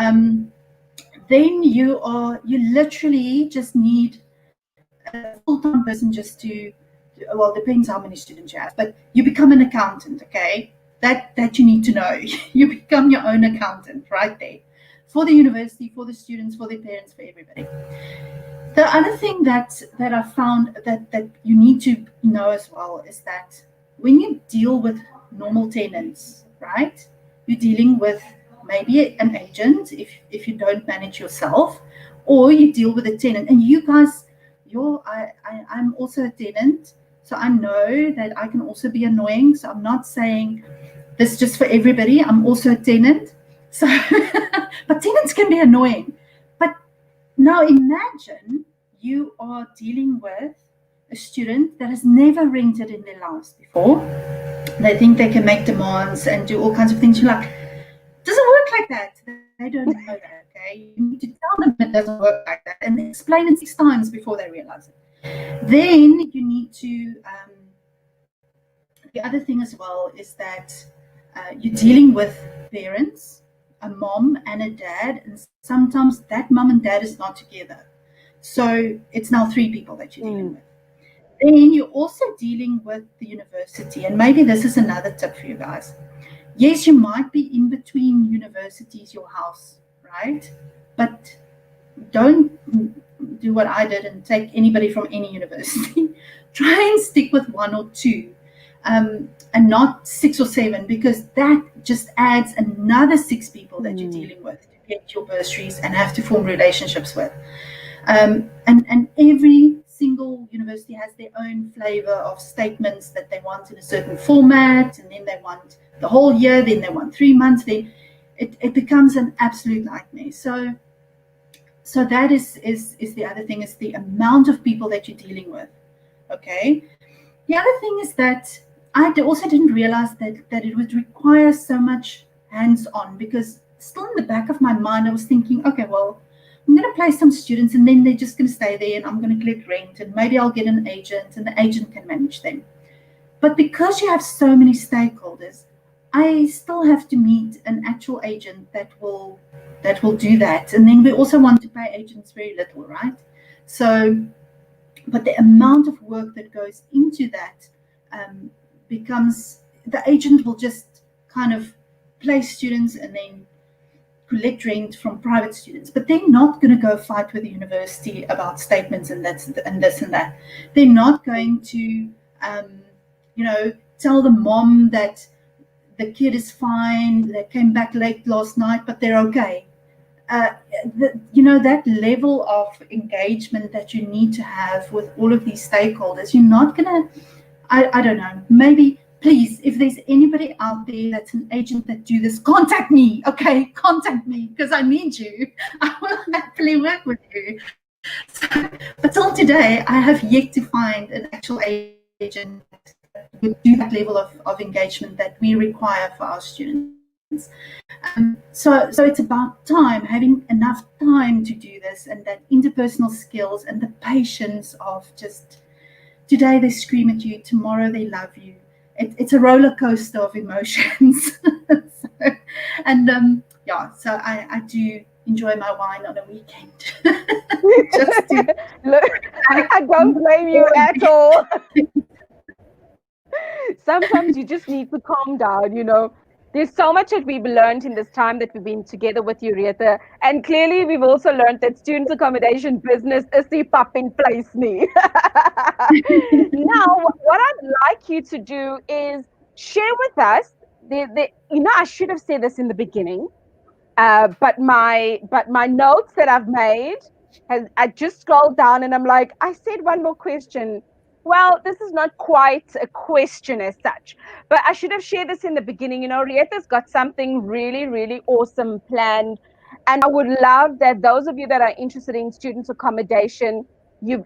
Then you literally just need a full-time person just to, well, depends how many students you have, but you become an accountant, okay? That you need to know. You become your own accountant right there for the university, for the students, for their parents, for everybody. The other thing that I found that you need to know as well is that when you deal with normal tenants, right? You're dealing with maybe an agent if you don't manage yourself, or you deal with a tenant. And you guys, I'm also a tenant, so I know that I can also be annoying. So I'm not saying this just for everybody. I'm also a tenant. So, but tenants can be annoying. But now imagine you are dealing with a student that has never rented in their lives before. They think they can make demands and do all kinds of things. You're like, it doesn't work like that. They don't know that, okay? You need to tell them it doesn't work like that and explain it 6 times before they realize it. Then you need to, the other thing as well is that you're dealing with parents, a mom and a dad, and sometimes that mom and dad is not together. So it's now 3 people that you're dealing with. Then you're also dealing with the university, and maybe this is another tip for you guys. Yes, you might be in between universities, your house, right? But don't do what I did and take anybody from any university. Try and stick with 1 or 2, and not 6 or 7, because that just adds another 6 people that you're dealing with to get your bursaries and have to form relationships with. And every single university has their own flavor of statements that they want in a certain format, and then they want the whole year, then they want 3 months, then it becomes an absolute nightmare. So that is the other thing, is the amount of people that you're dealing with. Okay. The other thing is that I also didn't realize that it would require so much hands-on, because still in the back of my mind I was thinking, okay, well, I'm going to place some students and then they're just going to stay there, and I'm going to collect rent, and maybe I'll get an agent and the agent can manage them. But because you have so many stakeholders, I still have to meet an actual agent that will do that. And then we also want to pay agents very little, right? So, but the amount of work that goes into that becomes, the agent will just kind of place students and then collect rent from private students, but they're not going to go fight with the university about statements and this and that. They're not going to, tell the mom that the kid is fine, they came back late last night, but they're okay. uh, that level of engagement that you need to have with all of these stakeholders. You're not gonna, I don't know, maybe, please, if there's anybody out there that's an agent that do this, contact me, okay? Contact me, because I need you. I will happily work with you. So, but till today, I have yet to find an actual agent that would do that level of engagement that we require for our students. So it's about time, having enough time to do this, and that interpersonal skills and the patience of just, today they scream at you, tomorrow they love you. It's a roller coaster of emotions. So I do enjoy my wine on a weekend. Just to Look, I don't blame you at all. Sometimes you just need to calm down. There's so much that we've learned in this time that we've been together with you, Retha. And clearly, we've also learned that student accommodation business is the popping place me. Now, what I'd like you to do is share with us I should have said this in the beginning, but my notes that I've made I just scrolled down and I'm like, I said one more question. Well, this is not quite a question as such, but I should have shared this in the beginning. Rieta's got something really, really awesome planned, and I would love that those of you that are interested in student accommodation, there's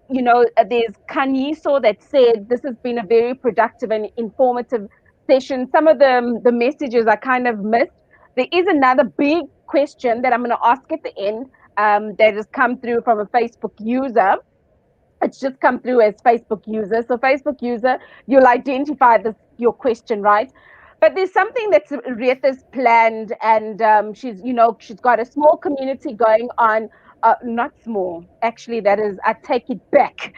Kanyiso that said this has been a very productive and informative session. Some of the messages I kind of missed. There is another big question that I'm going to ask at the end, that has come through from a Facebook user. It's just come through as Facebook user. So Facebook user, you'll identify your question, right? But there's something that's Retha's planned, and she's got a small community going on. Not small, actually. I take it back.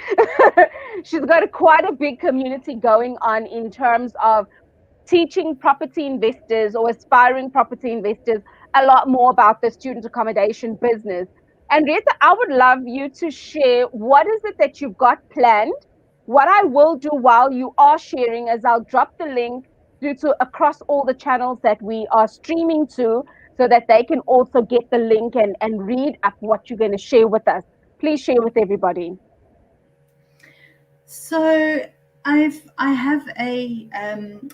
She's got quite a big community going on in terms of teaching property investors or aspiring property investors a lot more about the student accommodation business. And Rita, I would love you to share what is it that you've got planned. What I will do while you are sharing is I'll drop the link through to across all the channels that we are streaming to, so that they can also get the link and read up what you're going to share with us. Please share with everybody. So I have a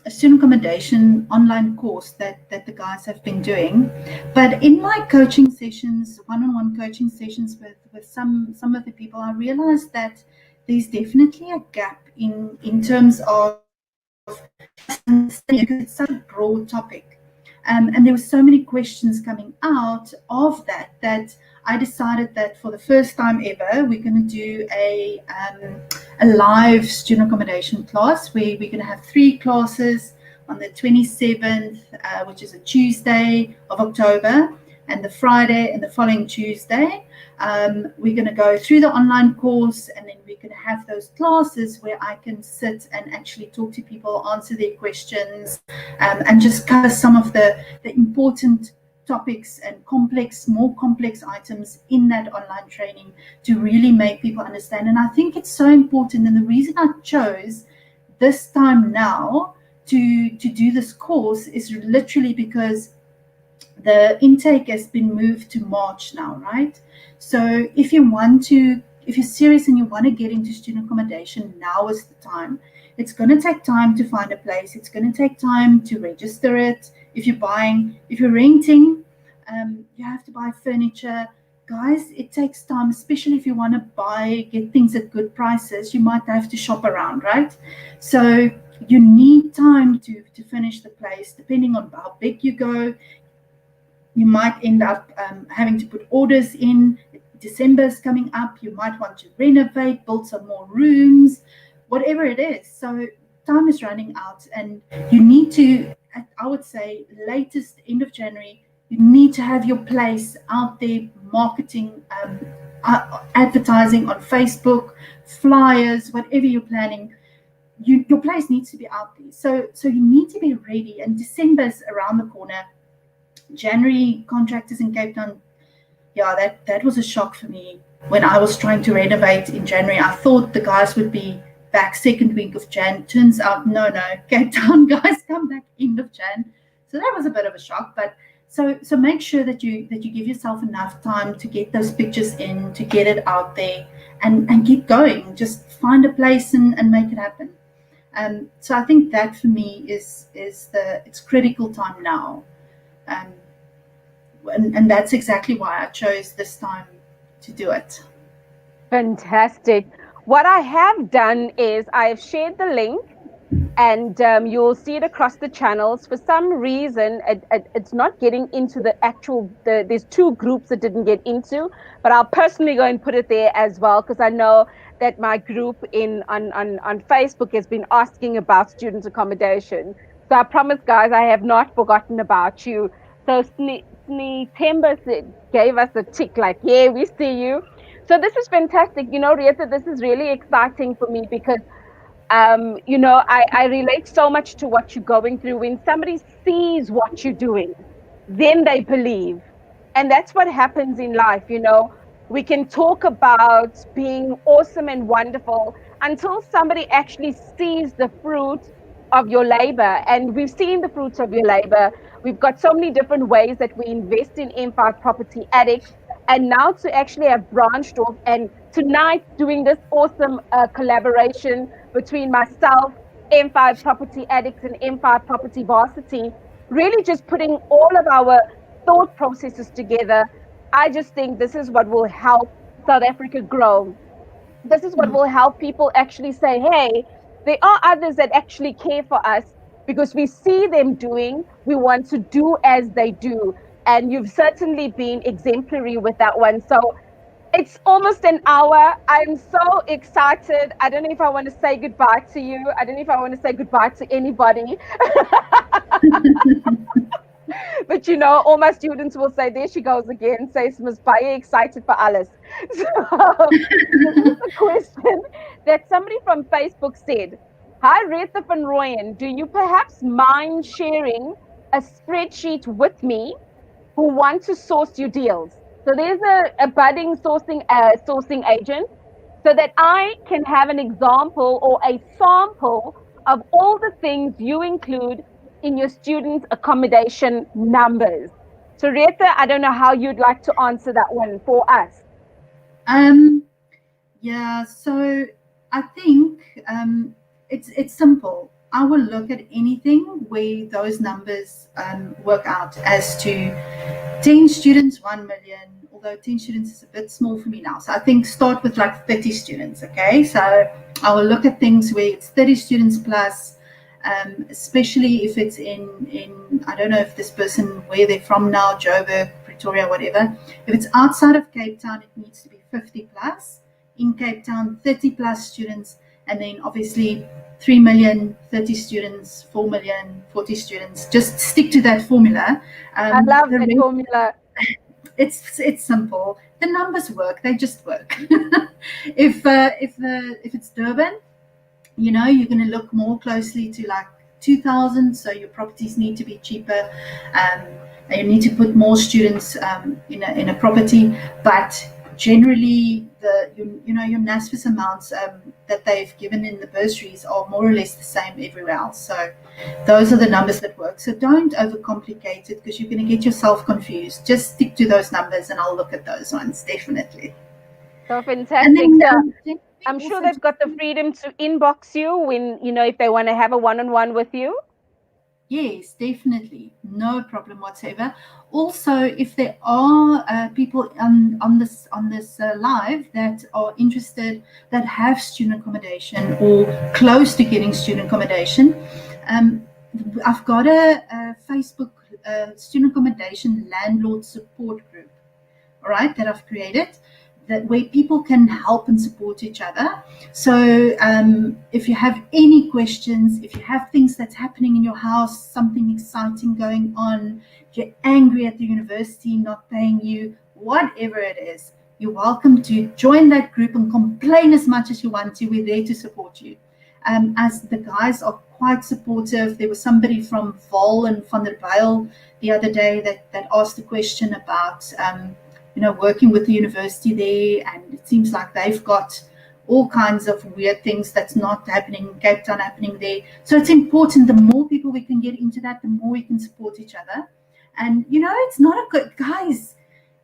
student accommodation online course that the guys have been doing, but in my coaching sessions, one-on-one coaching sessions with some of the people, I realized that there's definitely a gap in terms of understanding, because it's such a broad topic. And there were so many questions coming out of that I decided that for the first time ever, we're going to do a live student accommodation class, where we're going to have 3 classes on the 27th, which is a Tuesday of October, and the Friday and the following Tuesday. We're going to go through the online course, and then we're going to have those classes where I can sit and actually talk to people, answer their questions, and just cover some of the important topics and more complex items in that online training to really make people understand. And I think it's so important. And the reason I chose this time now to do this course is literally because the intake has been moved to March now, right? So if you're serious and you want to get into student accommodation, now is the time. It's going to take time to find a place. It's going to take time to register it. If you're renting, you have to buy furniture. Guys, it takes time, especially if you want to get things at good prices. You might have to shop around, right? So you need time to finish the place. Depending on how big you go, you might end up having to put orders in. December's coming up. You might want to renovate, build some more rooms, whatever it is. So time is running out, and you need to, I would say, latest end of January, you need to have your place out there, marketing, advertising on Facebook, flyers, whatever you're planning. Your place needs to be out there. So you need to be ready, and December's around the corner. January contractors in Cape Town, yeah, that was a shock for me. When I was trying to renovate in January, I thought the guys would be back second week of Jan. Turns out, no, Cape Town guys come back end of Jan. So that was a bit of a shock. But so make sure that you give yourself enough time to get those pictures in, to get it out there, and keep going. Just find a place and make it happen. So I think that for me is it's critical time now. Um, and that's exactly why I chose this time to do it. Fantastic. What I have done is I've shared the link, and you'll see it across the channels. For some reason, it's not getting into the actual, there's two groups that didn't get into, but I'll personally go and put it there as well, because I know that my group on Facebook has been asking about student accommodation. So I promise, guys, I have not forgotten about you. So Temba gave us a tick like, yeah, we see you. So this is fantastic. Retha, this is really exciting for me because I relate so much to what you're going through. When somebody sees what you're doing, then they believe. And that's what happens in life. We can talk about being awesome and wonderful until somebody actually sees the fruit of your labor. And we've seen the fruits of your labor. We've got so many different ways that we invest in M5 Property Addicts. And now to actually have branched off, and tonight doing this awesome collaboration between myself, M5 Property Addicts, and M5 Property Varsity, really just putting all of our thought processes together. I just think this is what will help South Africa grow. This is what will help people actually say, hey, there are others that actually care for us, because we see them doing, we want to do as they do. And you've certainly been exemplary with that one. So it's almost an hour. I'm so excited. I don't know if I want to say goodbye to you. I don't know if I want to say goodbye to anybody. But all my students will say, there she goes again, says Ms. Baye excited for Alice. So this is a question that somebody from Facebook said. Hi, Retha van Rooyen. Do you perhaps mind sharing a spreadsheet with me who want to source you deals? So there's a budding sourcing agent, so that I can have an example or a sample of all the things you include in your student accommodation numbers. So Retha, I don't know how you'd like to answer that one for us. Yeah, so I think it's simple. I will look at anything where those numbers work out as to 10 students, 1 million, although 10 students is a bit small for me now. So I think start with like 30 students, okay? So I will look at things where it's 30 students plus, especially if it's in I don't know if this person, where they're from now, Joburg, Pretoria, whatever. If it's outside of Cape Town, it needs to be 50 plus. In Cape Town, 30 plus students, and then obviously 3 million, 30 students, 4 million, 40 students. Just stick to that formula. I love that formula. It's simple. The numbers work. They just work. If it's Durban, you're going to look more closely to like 2,000. So your properties need to be cheaper. You need to put more students in a property, but generally your NSFAS amounts that they've given in the bursaries are more or less the same everywhere else. So those are the numbers that work. So don't overcomplicate it, because you're going to get yourself confused. Just stick to those numbers, and I'll look at those ones definitely. So fantastic. So I'm sure they've got the freedom to inbox you when if they want to have a one-on-one with you. Yes, definitely. No problem whatsoever. Also, if there are people on this live that are interested, that have student accommodation or close to getting student accommodation, I've got a Facebook student accommodation landlord support group, all right, that I've created, that where people can help and support each other. So if you have any questions, if you have things that's happening in your house, something exciting going on, if you're angry at the university not paying you, whatever it is, you're welcome to join that group and complain as much as you want to. We're there to support you. as the guys are quite supportive. There was somebody from Vol and Van der Bijl the other day that asked a question about, working with the university there, and it seems like they've got all kinds of weird things that's not happening in Cape Town happening there. So it's important. The more people we can get into that, the more we can support each other. And it's not a good guys.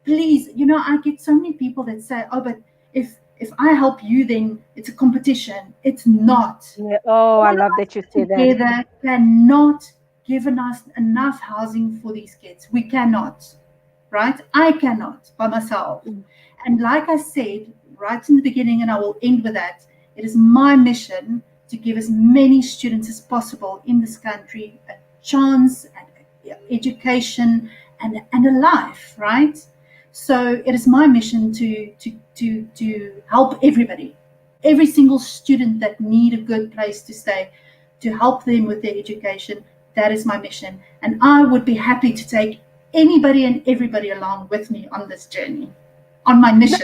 Please, I get so many people that say, "Oh, but if I help you, then it's a competition." It's not. Yeah. Oh, I All of love us that you say that. together cannot give us enough housing for these kids. We cannot, right? I cannot by myself. Mm. And like I said right in the beginning, and I will end with that, it is my mission to give as many students as possible in this country a chance at education and a life, right? So it is my mission to help everybody, every single student that need a good place to stay, to help them with their education. That is my mission, and I would be happy to take anybody and everybody along with me on this journey, on my mission.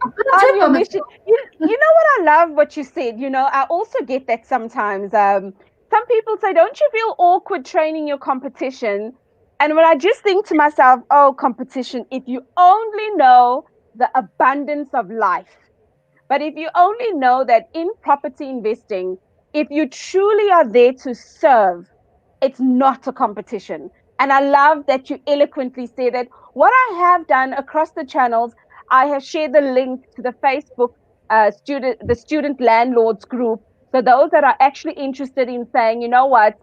I'm gonna do On it your by mission. myself. You know what, I love what you said. I also get that sometimes. Some people say, don't you feel awkward training your competition? And when I just think to myself, oh, competition, if you only know the abundance of life. But if you only know that in property investing, if you truly are there to serve, it's not a competition. And I love that you eloquently say that. What I have done across the channels, I have shared the link to the Facebook the student landlords group. So those that are actually interested in saying, you know what,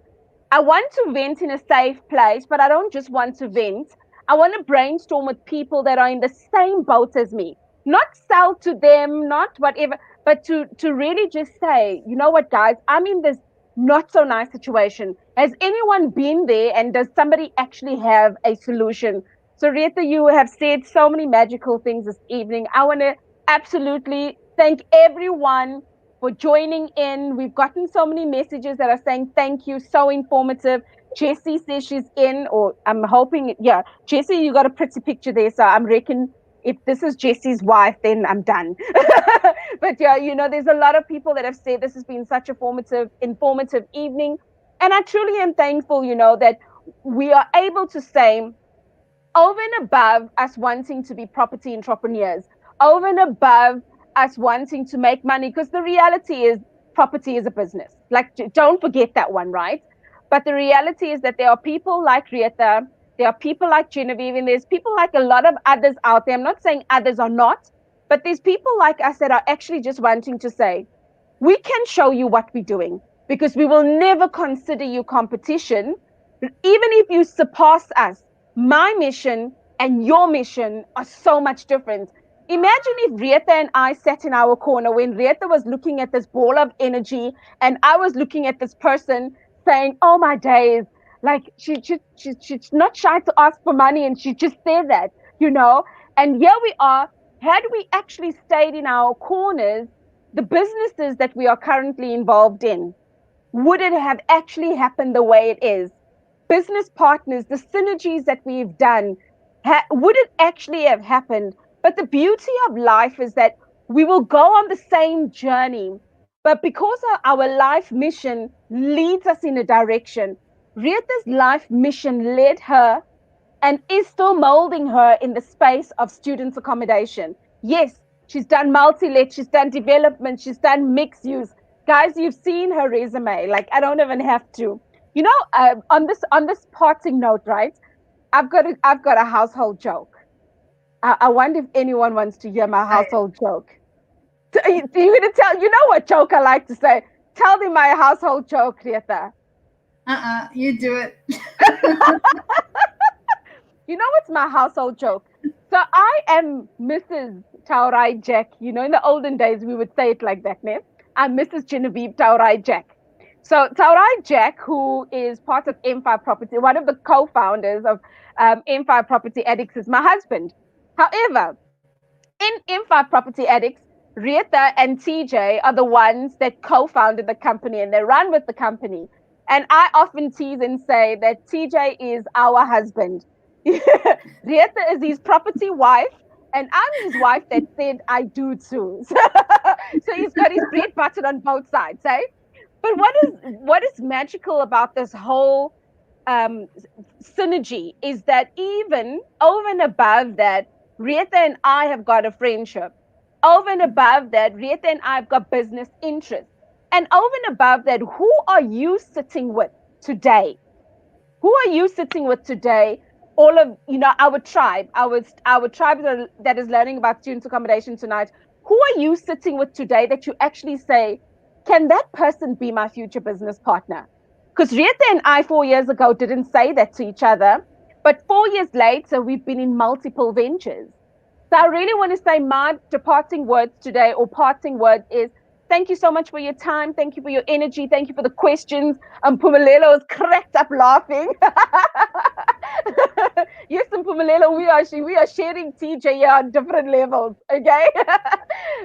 I want to vent in a safe place, but I don't just want to vent. I want to brainstorm with people that are in the same boat as me. Not sell to them, not whatever, but to really just say, you know what, guys, I'm in this not so nice situation. Has anyone been there, and does somebody actually have a solution? So, Retha, you have said so many magical things this evening. I want to absolutely thank everyone for joining in. We've gotten so many messages that are saying thank you, so informative. Jessie says she's in, or I'm hoping, yeah. Jessie, you got a pretty picture there, so I'm reckon if this is Jessie's wife, then I'm done. But yeah, there's a lot of people that have said this has been such a informative evening. And I truly am thankful, that we are able to say, over and above us wanting to be property entrepreneurs, over and above us wanting to make money, because the reality is property is a business. Like, don't forget that one, right? But the reality is that there are people like Retha, there are people like Genevieve, and there's people like a lot of others out there. I'm not saying others are not, but there's people like us that are actually just wanting to say, we can show you what we're doing, because we will never consider you competition, even if you surpass us. My mission and your mission are so much different. Imagine if Retha and I sat in our corner when Retha was looking at this ball of energy and I was looking at this person saying, oh my days, like she's not shy to ask for money, and she just said that. And here we are. Had we actually stayed in our corners, the businesses that we are currently involved in, would it have actually happened the way it is? Business partners, the synergies that we've done, would it actually have happened? But the beauty of life is that we will go on the same journey, but because our life mission leads us in a direction. Retha's life mission led her and is still molding her in the space of students' accommodation. Yes, she's done multi-let, she's done development, she's done mixed use. Guys, you've seen her resume. Like, I don't even have to. On this parting note, right? I've got a household joke. I wonder if anyone wants to hear my Say, household joke. You're gonna tell? You know what joke I like to say? Tell me my household joke, Retha. you do it. You know what's my household joke? So I am Mrs. Taurai Jack. In the olden days, we would say it like that, ne? I'm Mrs. Genevieve Taurai Jack. So Taurai Jack, who is part of M5 Property, one of the co-founders of M5 Property Addicts, is my husband. However, in M5 Property Addicts, Retha and TJ are the ones that co-founded the company and they run with the company. And I often tease and say that TJ is our husband. Retha is his property wife, and I'm his wife that said I do too. So he's got his bread buttered on both sides, eh? But what is magical about this whole um, synergy is that even over and above that, Retha and I have got a friendship. Over and above that, Retha and I have got business interests. And over and above that, who are you sitting with today? Who are you sitting with today? All of our tribe, our tribe that is learning about student accommodation tonight. Who are you sitting with today that you actually say, can that person be my future business partner? Because Rieta and I 4 years ago didn't say that to each other, but 4 years later we've been in multiple ventures. So I really want to say my departing words today, or parting words, is thank you so much for your time. Thank you for your energy. Thank you for the questions. Pumalelo is cracked up laughing. Yes, and Pumalelo, we are sharing TJ here on different levels. Okay.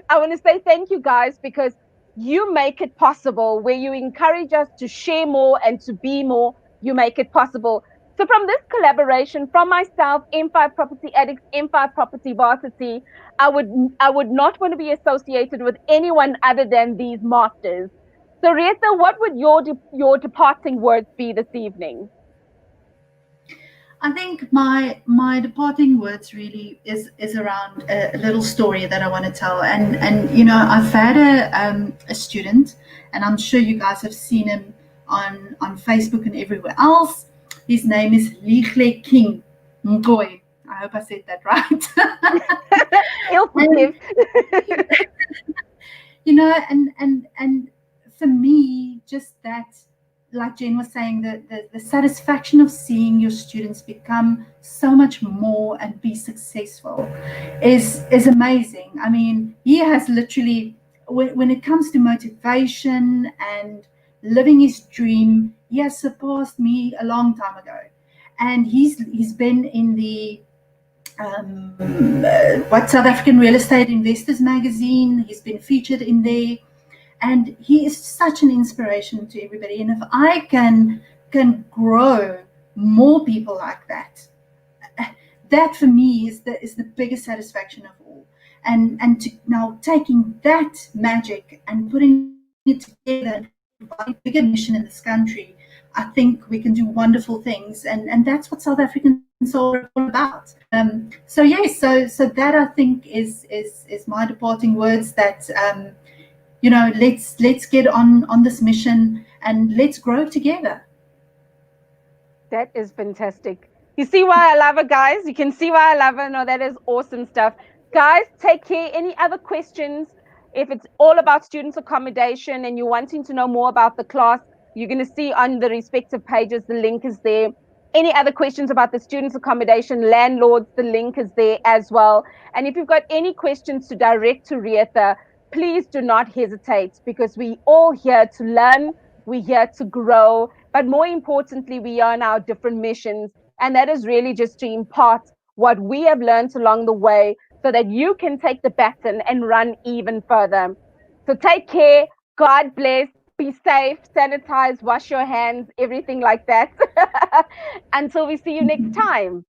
I want to say thank you guys, because you make it possible where you encourage us to share more and to be more. You make it possible. So from this collaboration, from myself, M5 Property Addicts, M5 Property Varsity, I would I would not want to be associated with anyone other than these masters. So Retha, what would your departing words be this evening? I think my departing words really is around a little story that I want to tell, and I've had a student, and I'm sure you guys have seen him on Facebook and everywhere else. His name is Lihle King Ngoy. I hope I said that right. He'll And forgive. and for me, just that, like Jen was saying, the satisfaction of seeing your students become so much more and be successful is amazing. I mean, he has literally, when it comes to motivation and living his dream, he has surpassed me a long time ago. And he's been in the what South African Real Estate Investors magazine. He's been featured in there, and he is such an inspiration to everybody. And if I can grow more people like that, that for me is the biggest satisfaction of all. And to now taking that magic and putting it together and providing a bigger mission in this country, I think we can do wonderful things, and that's what South African Soul are all about. So yes, so that I think is my departing words. That let's get on this mission and let's grow together. That is fantastic. You see why I love her, guys? You can see why I love her. No, that is awesome stuff. Guys, take care. Any other questions? If it's all about students' accommodation and you're wanting to know more about the class, you're going to see on the respective pages, the link is there. Any other questions about the students' accommodation, landlords, the link is there as well. And if you've got any questions to direct to Retha, please do not hesitate, because we all here to learn, we're here to grow, but more importantly, we are on our different missions. And that is really just to impart what we have learned along the way, so that you can take the baton and run even further. So take care. God bless. Be safe. Sanitize. Wash your hands. Everything like that. Until we see you next time.